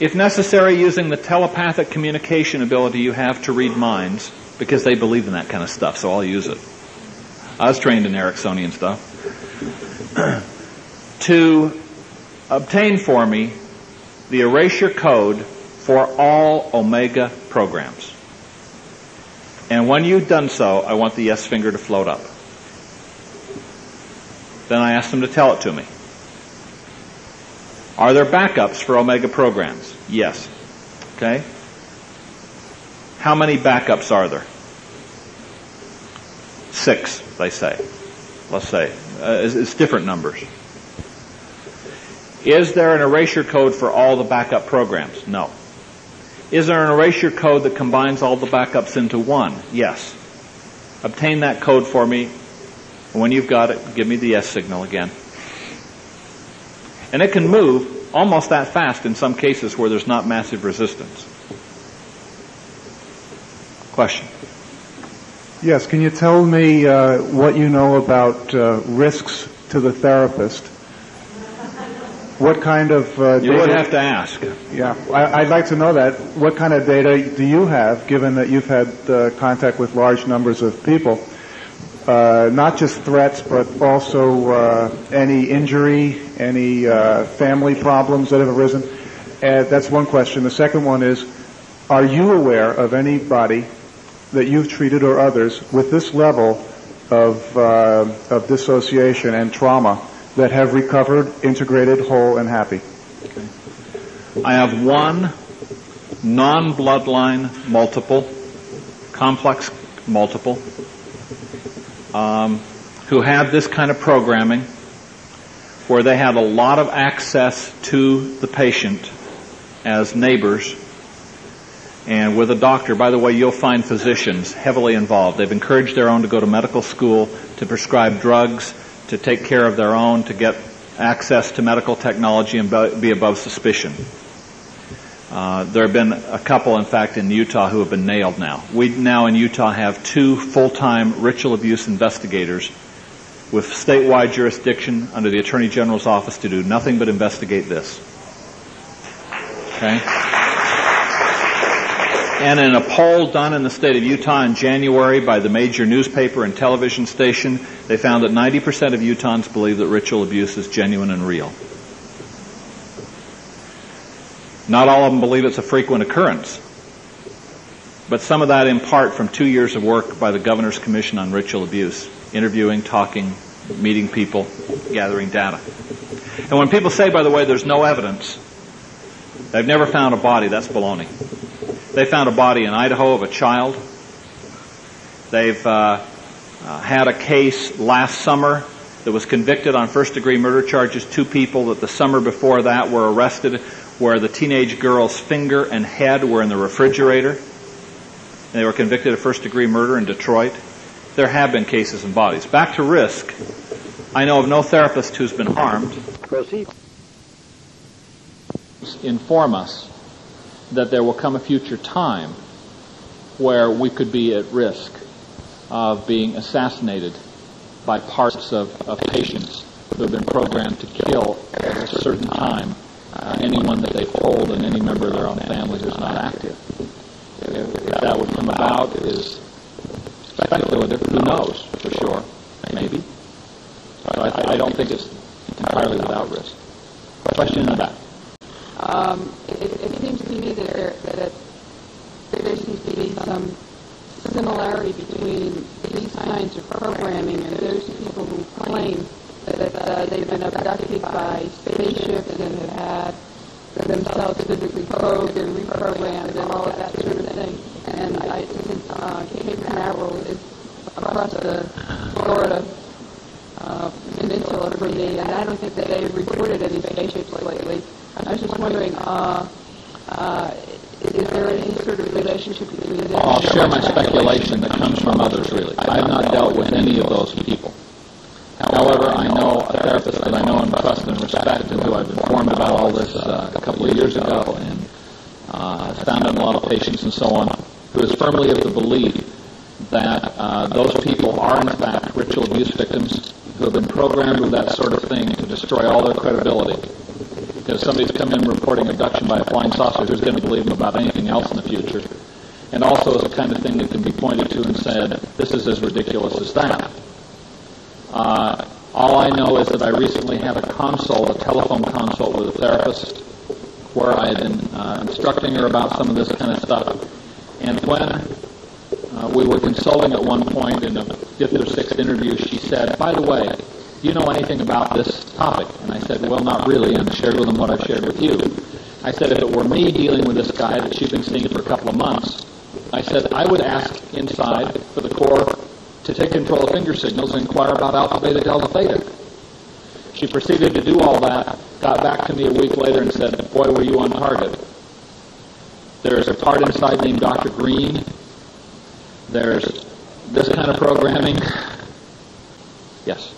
if necessary, using the telepathic communication ability you have to read minds, because they believe in that kind of stuff, so I'll use it. I was trained in Ericksonian stuff. To obtain for me the erasure code for all Omega programs. And when you've done so, I want the yes finger to float up. Then I ask them to tell it to me. Are there backups for Omega programs? Yes. Okay. How many backups are there? 6, they say. Let's say. It's different numbers. Is there an erasure code for all the backup programs? No. Is there an erasure code that combines all the backups into one? Yes. Obtain that code for me. When you've got it, give me the yes signal again. And it can move almost that fast in some cases where there's not massive resistance. Question? Yes, can you tell me what you know about risks to the therapist? What kind of data? You would have to ask. Yeah, I'd like to know that. What kind of data do you have, given that you've had contact with large numbers of people? Not just threats, but also any injury, any family problems that have arisen. That's one question. The second one is, are you aware of anybody that you've treated or others with this level of dissociation and trauma that have recovered, integrated, whole, and happy? Okay. I have one non-bloodline multiple, complex multiple, who had this kind of programming where they had a lot of access to the patient as neighbors and with a doctor. By the way, you'll find physicians heavily involved. They've encouraged their own to go to medical school, to prescribe drugs, to take care of their own, to get access to medical technology and be above suspicion. There have been a couple, in fact, in Utah who have been nailed now. We now in Utah have 2 full-time ritual abuse investigators with statewide jurisdiction under the Attorney General's office to do nothing but investigate this. Okay? And in a poll done in the state of Utah in January by the major newspaper and television station, they found that 90% of Utahns believe that ritual abuse is genuine and real. Not all of them believe it's a frequent occurrence, but some of that in part from 2 years of work by the Governor's Commission on Ritual Abuse, interviewing, talking, meeting people, gathering data. And when people say, by the way, there's no evidence, they've never found a body, that's baloney. They found a body in Idaho of a child. They've had a case last summer that was convicted on first-degree murder charges. 2 people that the summer before that were arrested where the teenage girl's finger and head were in the refrigerator. They were convicted of first-degree murder in Detroit. There have been cases in bodies. Back to risk. I know of no therapist who's been harmed. Proceed. Inform us that there will come a future time where we could be at risk of being assassinated by parts of patients who have been programmed to kill at a certain time anyone that they hold and any member of their own family who's not active. If that would come about, it is speculative. Who knows for sure? Maybe. So I don't think it's entirely without risk. Question in the back. It seems to me that there seems to be some similarity between these kinds of programming and those people who claim that they've been abducted by spaceships and have had themselves physically probed and reprogrammed and all of that sort of thing. And I think Cape Canaveral is across the Florida peninsula for me, and I don't think that they've reported any spaceships lately. I was just wondering, is there any sort of relationship between them? I'll share my speculation that comes from others, really. I have not dealt with any of those people. However, I know a therapist that I know and trust and respect and who I've informed about all this a couple of years ago and found in a lot of patients and so on, who is firmly of the belief that those people are in fact ritual abuse victims who have been programmed with that sort of thing to destroy all their credibility. Because somebody's come in reporting abduction by a flying saucer, who's going to believe them about anything else in the future? And also is the kind of thing that can be pointed to and said, this is as ridiculous as that. All I know is that I recently had a telephone consult with a therapist where I had been instructing her about some of this kind of stuff. And when we were consulting at one point in a fifth or sixth interview, she said, by the way, do you know anything about this topic? And I said, well, not really, and shared with them what I've shared with you. I said, if it were me dealing with this guy that she'd been seeing for a couple of months, I said, I would ask inside for the core to take control of finger signals and inquire about alpha, beta, delta, theta. She proceeded to do all that, got back to me a week later and said, boy, were you on target. There's a part inside named Dr. Green. There's this kind of programming. Yes?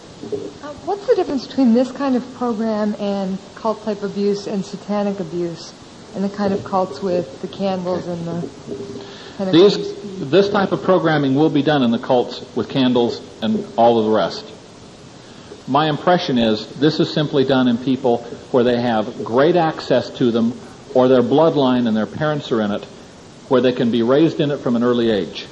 What's the difference between this kind of program and cult-type abuse and satanic abuse and the kind of cults with the candles and the kind of This type of programming will be done in the cults with candles and all of the rest. My impression is this is simply done in people where they have great access to them or their bloodline and their parents are in it, where they can be raised in it from an early age.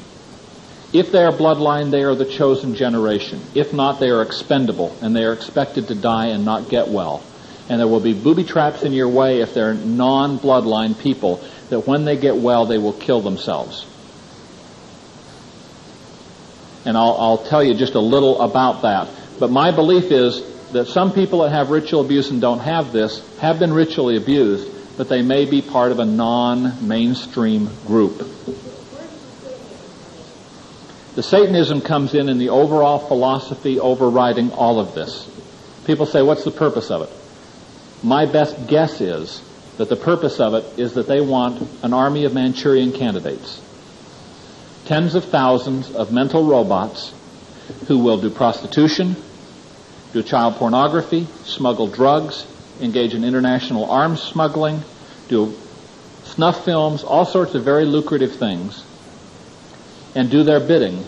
If they are bloodline, they are the chosen generation. If not, they are expendable, and they are expected to die and not get well. And there will be booby traps in your way if they're non-bloodline people, that when they get well, they will kill themselves. And I'll tell you just a little about that. But my belief is that some people that have ritual abuse and don't have this have been ritually abused, but they may be part of a non-mainstream group. The Satanism comes in the overall philosophy overriding all of this. People say, what's the purpose of it? My best guess is that the purpose of it is that they want an army of Manchurian candidates. Tens of thousands of mental robots who will do prostitution, do child pornography, smuggle drugs, engage in international arms smuggling, do snuff films, all sorts of very lucrative things, and do their bidding.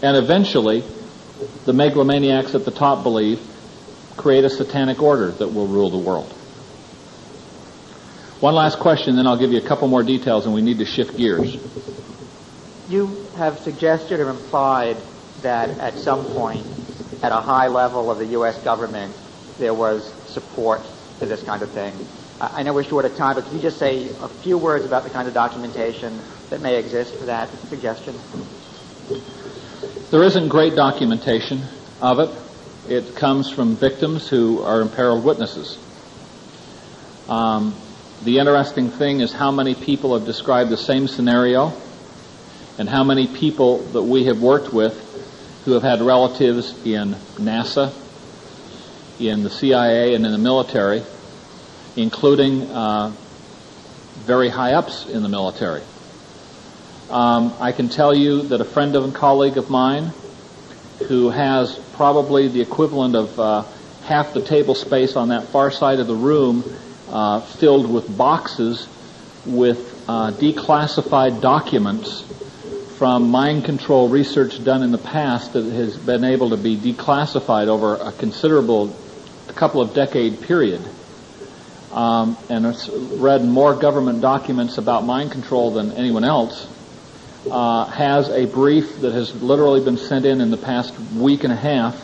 And eventually, the megalomaniacs at the top believe, create a satanic order that will rule the world. One last question, then I'll give you a couple more details, and we need to shift gears. You have suggested or implied that at some point, at a high level of the U.S. government, there was support for this kind of thing. I know we're short of time, but can you just say a few words about the kind of documentation that may exist for that suggestion? There isn't great documentation of it. It comes from victims who are imperiled witnesses. The interesting thing is how many people have described the same scenario and how many people that we have worked with who have had relatives in NASA, in the CIA, and in the military, including very high-ups in the military. I can tell you that a friend and colleague of mine who has probably the equivalent of half the table space on that far side of the room filled with boxes with declassified documents from mind control research done in the past that has been able to be declassified over a couple of decade period. And it's read more government documents about mind control than anyone else. has a brief that has literally been sent in the past week and a half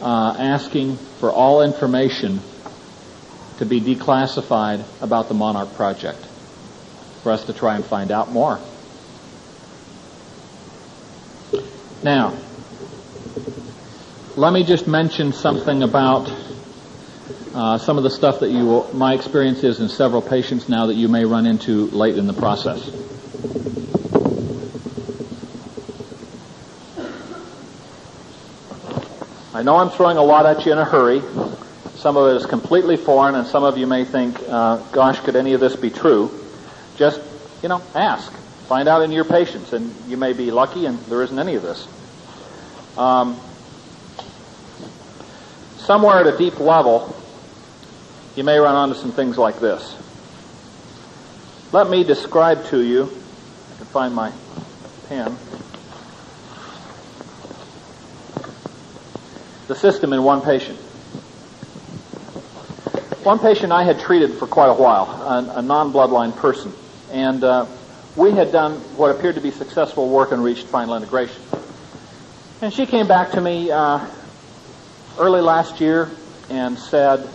asking for all information to be declassified about the Monarch Project for us to try and find out more. Now, let me just mention something about some of the stuff that my experience is in several patients now that you may run into late in the process. I know I'm throwing a lot at you in a hurry. Some of it is completely foreign, and some of you may think, gosh, could any of this be true? Just, ask. Find out in your patients, and you may be lucky and there isn't any of this. Somewhere at a deep level, you may run onto some things like this. Let me describe to you, I can find my pen, the system in one patient. One patient I had treated for quite a while, a non-bloodline person, and we had done what appeared to be successful work and reached final integration. And she came back to me early last year and said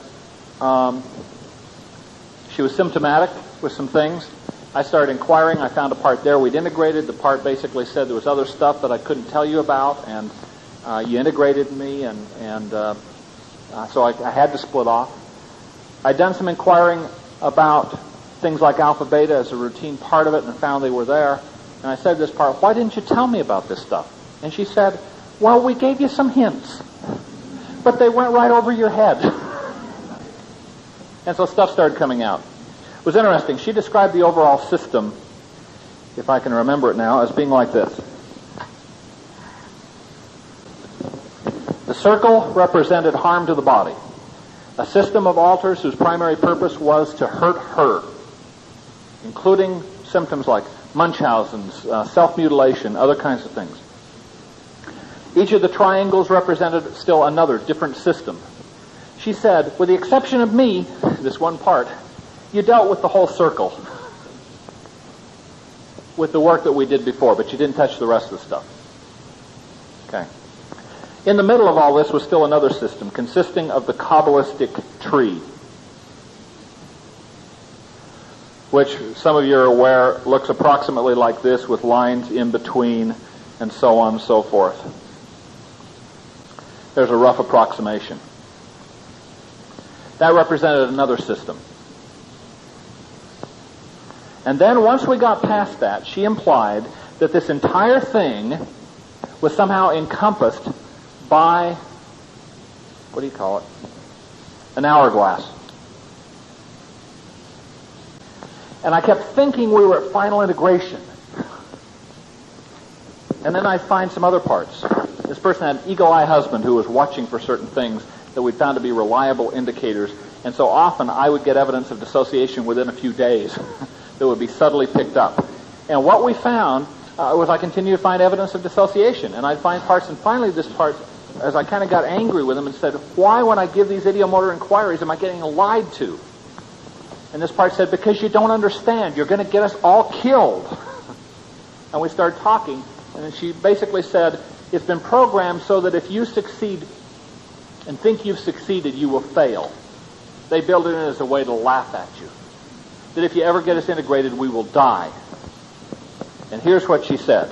she was symptomatic with some things. I started inquiring. I found a part there we'd integrated. The part basically said there was other stuff that I couldn't tell you about, and you integrated me, and so I had to split off. I'd done some inquiring about things like alpha beta as a routine part of it and found they were there. And I said to this part, why didn't you tell me about this stuff? And she said, well, we gave you some hints, but they went right over your head. And so stuff started coming out. It was interesting. She described the overall system, if I can remember it now, as being like this. The circle represented harm to the body. A system of altars whose primary purpose was to hurt her, including symptoms like Munchausen's, self-mutilation, other kinds of things. Each of the triangles represented still another, different system. She said, with the exception of me, this one part, you dealt with the whole circle with the work that we did before, but you didn't touch the rest of the stuff. Okay. In the middle of all this was still another system consisting of the Kabbalistic tree, which some of you are aware looks approximately like this with lines in between and so on and so forth. There's a rough approximation. That represented another system. And then once we got past that, she implied that this entire thing was somehow encompassed by, what do you call it? An hourglass. And I kept thinking we were at final integration. And then I find some other parts. This person had an eagle-eye husband who was watching for certain things that we found to be reliable indicators. And so often I would get evidence of dissociation within a few days that would be subtly picked up. And what we found was I continued to find evidence of dissociation. And I'd find parts, and finally this part, as I kind of got angry with him and said, why when I give these idiomotor inquiries am I getting lied to? And this part said, because you don't understand. You're going to get us all killed. And we started talking, and then she basically said, it's been programmed so that if you succeed and think you've succeeded, you will fail. They build it in as a way to laugh at you. That if you ever get us integrated, we will die. And here's what she said.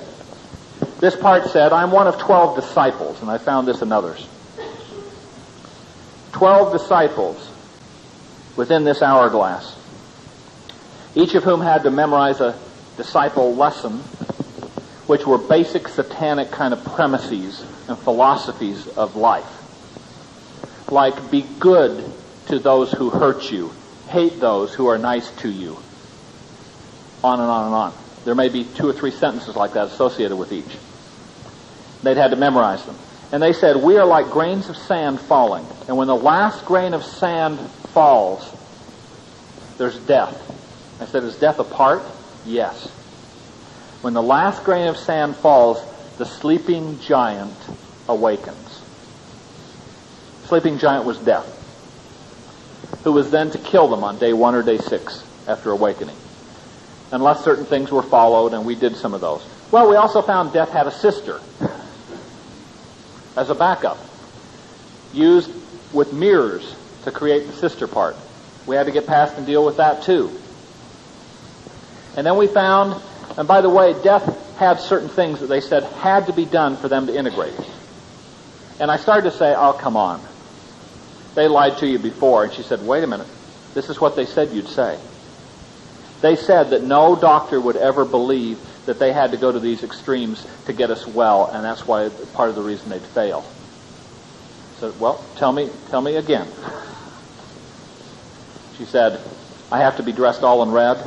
This part said, I'm one of 12 disciples, and I found this in others. 12 disciples within this hourglass, each of whom had to memorize a disciple lesson, which were basic satanic kind of premises and philosophies of life. Like, be good to those who hurt you, hate those who are nice to you, on and on and on. There may be 2 or 3 sentences like that associated with each. They'd had to memorize them. And they said, we are like grains of sand falling. And when the last grain of sand falls, there's death. I said, is death a part? Yes. When the last grain of sand falls, the sleeping giant awakens. Sleeping giant was death, who was then to kill them on day 1 or day 6 after awakening. unless certain things were followed, and we did some of those. Well, we also found death had a sister as a backup, used with mirrors to create the sister part. We had to get past and deal with that too. And then we found, and by the way, death had certain things that they said had to be done for them to integrate. And I started to say, oh, come on. They lied to you before. And she said, wait a minute. This is what they said you'd say. They said that no doctor would ever believe that they had to go to these extremes to get us well, and that's why part of the reason they'd fail. So, well, tell me again. She said, I have to be dressed all in red.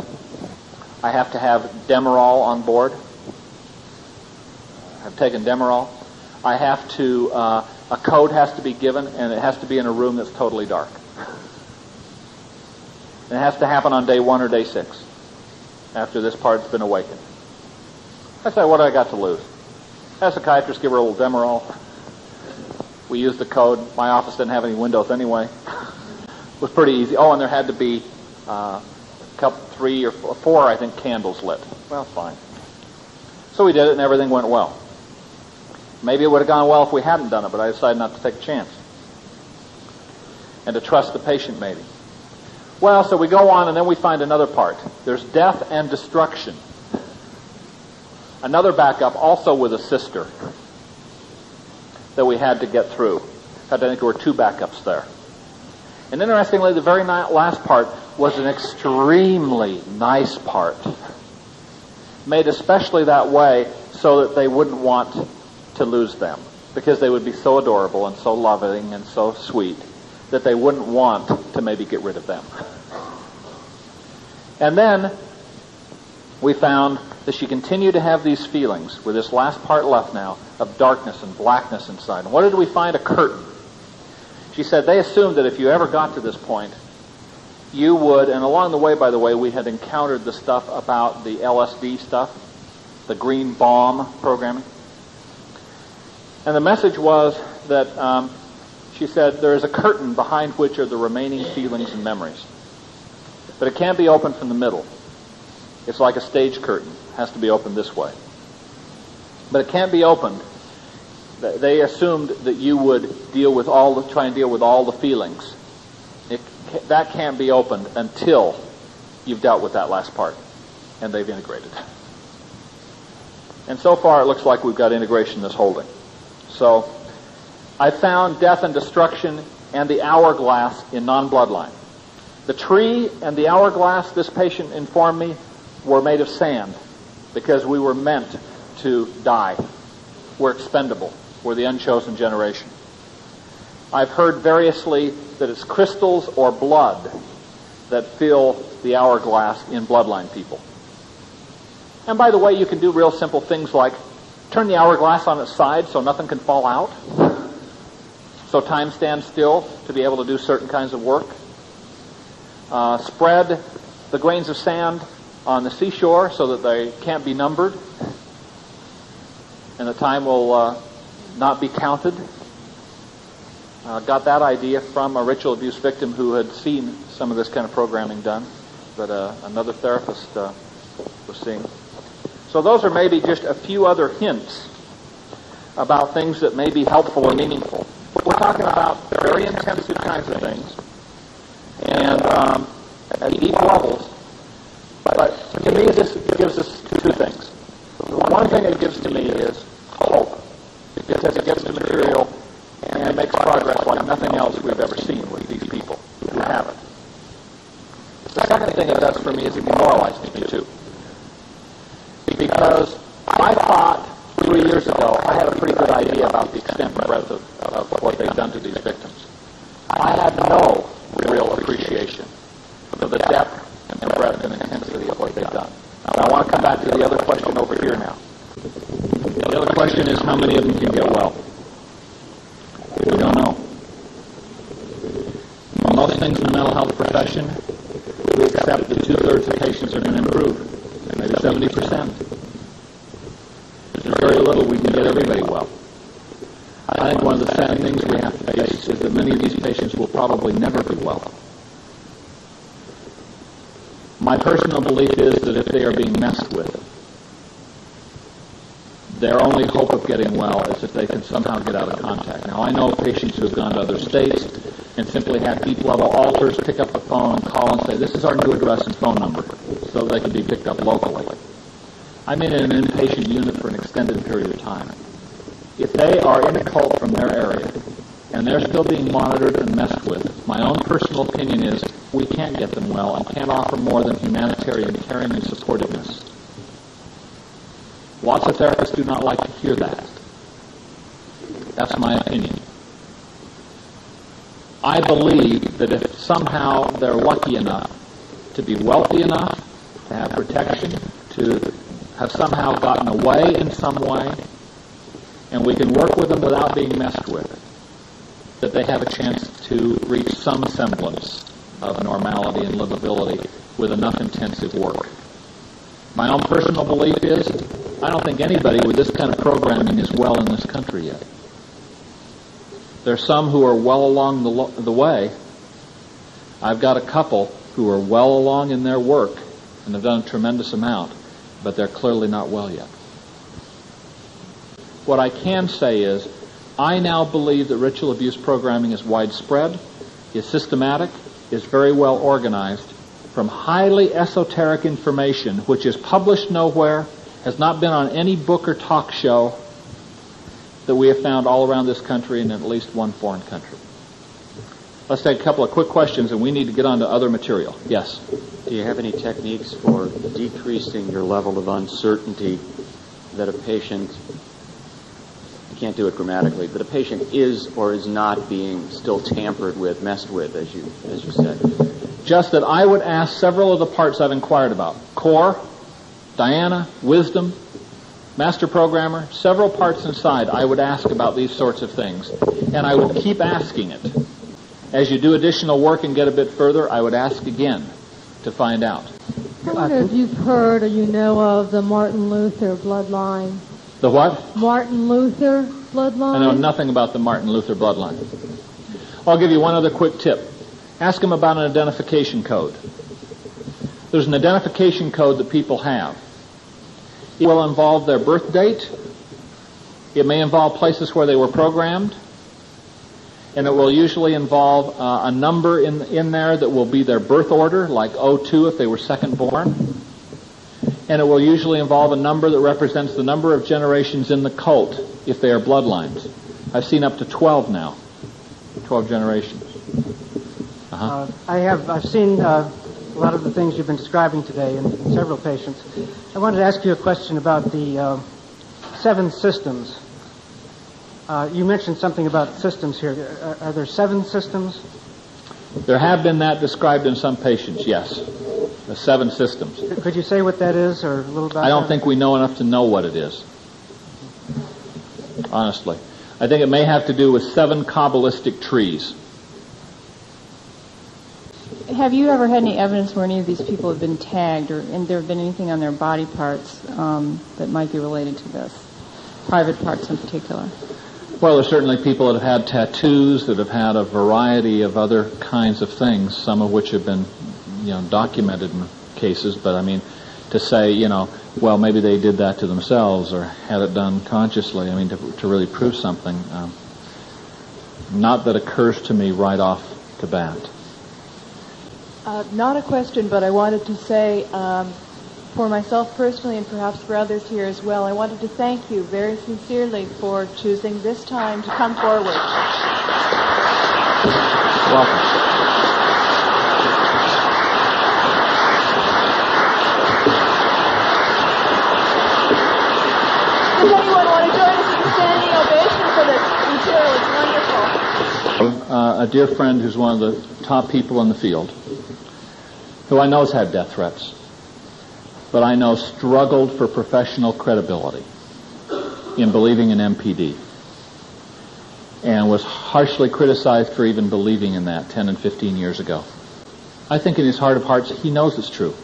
I have to have Demerol on board. I've taken Demerol. I have to, a code has to be given, and it has to be in a room that's totally dark. And it has to happen on day 1 or day 6, after this part's been awakened. I said, what do I got to lose? As a psychiatrist, give her a little Demerol. We used the code. My office didn't have any windows anyway. It was pretty easy. Oh, and there had to be a couple, 3 or 4, I think, candles lit. Well, fine. So we did it, and everything went well. Maybe it would have gone well if we hadn't done it, but I decided not to take a chance. And to trust the patient, maybe. Well, so we go on, and then we find another part. There's death and destruction. Another backup, also with a sister, that we had to get through. In fact, I think there were 2 backups there. And interestingly, the very last part was an extremely nice part, made especially that way so that they wouldn't want to lose them, because they would be so adorable and so loving and so sweet that they wouldn't want to maybe get rid of them. And then we found that she continued to have these feelings, with this last part left now, of darkness and blackness inside. And what did we find? A curtain. She said they assumed that if you ever got to this point, you would, and along the way, by the way, we had encountered the stuff about the LSD stuff, the GREENBAUM programming. And the message was that, she said, there is a curtain behind which are the remaining feelings and memories. But it can't be opened from the middle. It's like a stage curtain. It has to be opened this way. But it can't be opened. They assumed that you would try and deal with all the feelings. That can't be opened until you've dealt with that last part and they've integrated. And so far it looks like we've got integration in this holding. So I found death and destruction and the hourglass in non-bloodline. The tree and the hourglass, this patient informed me, were made of sand because we were meant to die. We're expendable. We're the unchosen generation. I've heard variously that it's crystals or blood that fill the hourglass in bloodline people. And by the way, you can do real simple things like turn the hourglass on its side so nothing can fall out, so time stands still to be able to do certain kinds of work. Spread the grains of sand on the seashore so that they can't be numbered and the time will not be counted. Got that idea from a ritual abuse victim who had seen some of this kind of programming done that another therapist was seeing. So those are maybe just a few other hints about things that may be helpful or meaningful. We're talking about very intensive kinds of things and at deep levels. But to me, this gives us 2 things. One thing it gives to me is hope, because it gets the material and it makes progress like nothing else we've ever seen with these people who have it. The second thing it does for me is it demoralizes me too. Because I thought 3 years ago I had a pretty good idea about the extent and breadth of what they've done to these victims. I had no real appreciation of the depth and breadth and intensity of what they've done. Now, I want to come back to the other question over here now. The other question is how many of them can get well? We don't know. For most things in the mental health profession, we accept that 2/3 of patients are going to improve, maybe 70%. There's very little we can get everybody well. I think one of the sad things we have to face is that many of these patients will probably never be well. My personal belief is that if they are being messed with, their only hope of getting well is if they can somehow get out of contact. Now, I know patients who have gone to other states and simply had deep-level alters pick up the phone and call and say, this is our new address and phone number, so they can be picked up locally. I'm in an inpatient unit for an extended period of time. If they are in a cult from their area and they're still being monitored and messed with, my own personal opinion is we can't get them well and can't offer more than humanitarian caring and supportiveness. Lots of therapists do not like to hear that. That's my opinion. I believe that if somehow they're lucky enough to be wealthy enough, to have protection, to have somehow gotten away in some way, and we can work with them without being messed with, that they have a chance to reach some semblance of normality and livability with enough intensive work. My own personal belief is I don't think anybody with this kind of programming is well in this country yet. There are some who are well along the way. I've got a couple who are well along in their work and have done a tremendous amount, but they're clearly not well yet. What I can say is I now believe that ritual abuse programming is widespread, is systematic, is very well organized, from highly esoteric information which is published nowhere, has not been on any book or talk show, that we have found all around this country and in at least one foreign country. Let's take a couple of quick questions, and we need to get on to other material. Yes? Do you have any techniques for decreasing your level of uncertainty that a patient, you can't do it grammatically, but a patient is or is not being still tampered with, messed with, as you said? Just that I would ask several of the parts I've inquired about. Core, Diana, Wisdom, Master Programmer, several parts inside I would ask about these sorts of things. And I would keep asking it. As you do additional work and get a bit further, I would ask again to find out. I wonder if you've heard or you know of the Martin Luther bloodline. The what? Martin Luther bloodline? I know nothing about the Martin Luther bloodline. I'll give you one other quick tip. Ask them about an identification code. There's an identification code that people have. It will involve their birth date. It may involve places where they were programmed. And it will usually involve a number in there that will be their birth order, like 02 if they were second born. And it will usually involve a number that represents the number of generations in the cult if they are bloodlines. I've seen up to 12 now. 12 generations. I've seen a lot of the things you've been describing today in several patients. I wanted to ask you a question about the 7 systems. You mentioned something about systems here. Are there 7 systems? There have been that described in some patients, yes. The 7 systems. Could you say what that is, or a little about I don't think we know enough to know what it is. Honestly. I think it may have to do with 7 Kabbalistic trees. Have you ever had any evidence where any of these people have been tagged, and there have been anything on their body parts that might be related to this? Private parts in particular? Well, there's certainly people that have had tattoos, that have had a variety of other kinds of things, some of which have been, documented in cases. But I mean, to say, well, maybe they did that to themselves or had it done consciously. I mean, to really prove something, not that occurs to me right off the bat. Not a question, but I wanted to say, for myself personally and perhaps for others here as well, I wanted to thank you very sincerely for choosing this time to come forward. Welcome. Does anyone want to join us in the standing ovation for this material? It's wonderful. A dear friend who's one of the top people in the field, who I know has had death threats, but I know struggled for professional credibility in believing in MPD, and was harshly criticized for even believing in that 10 and 15 years ago. I think in his heart of hearts he knows it's true,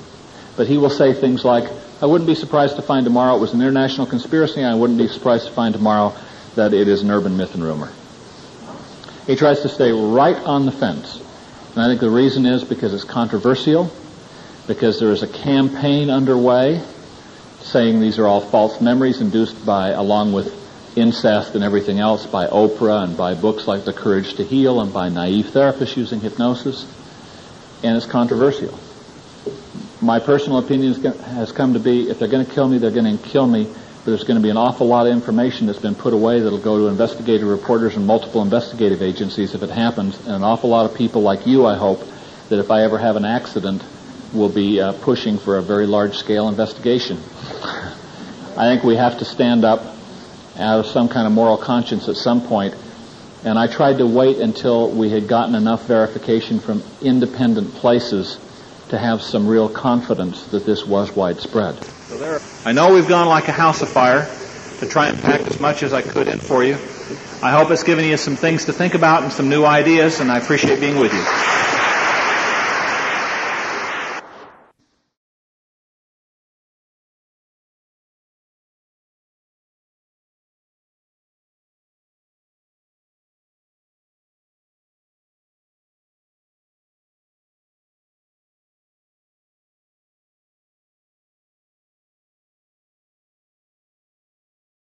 but he will say things like, I wouldn't be surprised to find tomorrow it was an international conspiracy, and I wouldn't be surprised to find tomorrow that it is an urban myth and rumor. He tries to stay right on the fence. And I think the reason is because it's controversial, because there is a campaign underway saying these are all false memories induced by, along with incest and everything else, by Oprah and by books like The Courage to Heal and by naive therapists using hypnosis, and it's controversial. My personal opinion has come to be, if they're going to kill me, they're going to kill me, but there's going to be an awful lot of information that's been put away that'll go to investigative reporters and multiple investigative agencies if it happens, and an awful lot of people like you, I hope, that if I ever have an accident, will be pushing for a very large-scale investigation. I think we have to stand up out of some kind of moral conscience at some point, and I tried to wait until we had gotten enough verification from independent places to have some real confidence that this was widespread. I know we've gone like a house afire to try and pack as much as I could in for you. I hope it's given you some things to think about and some new ideas, and I appreciate being with you.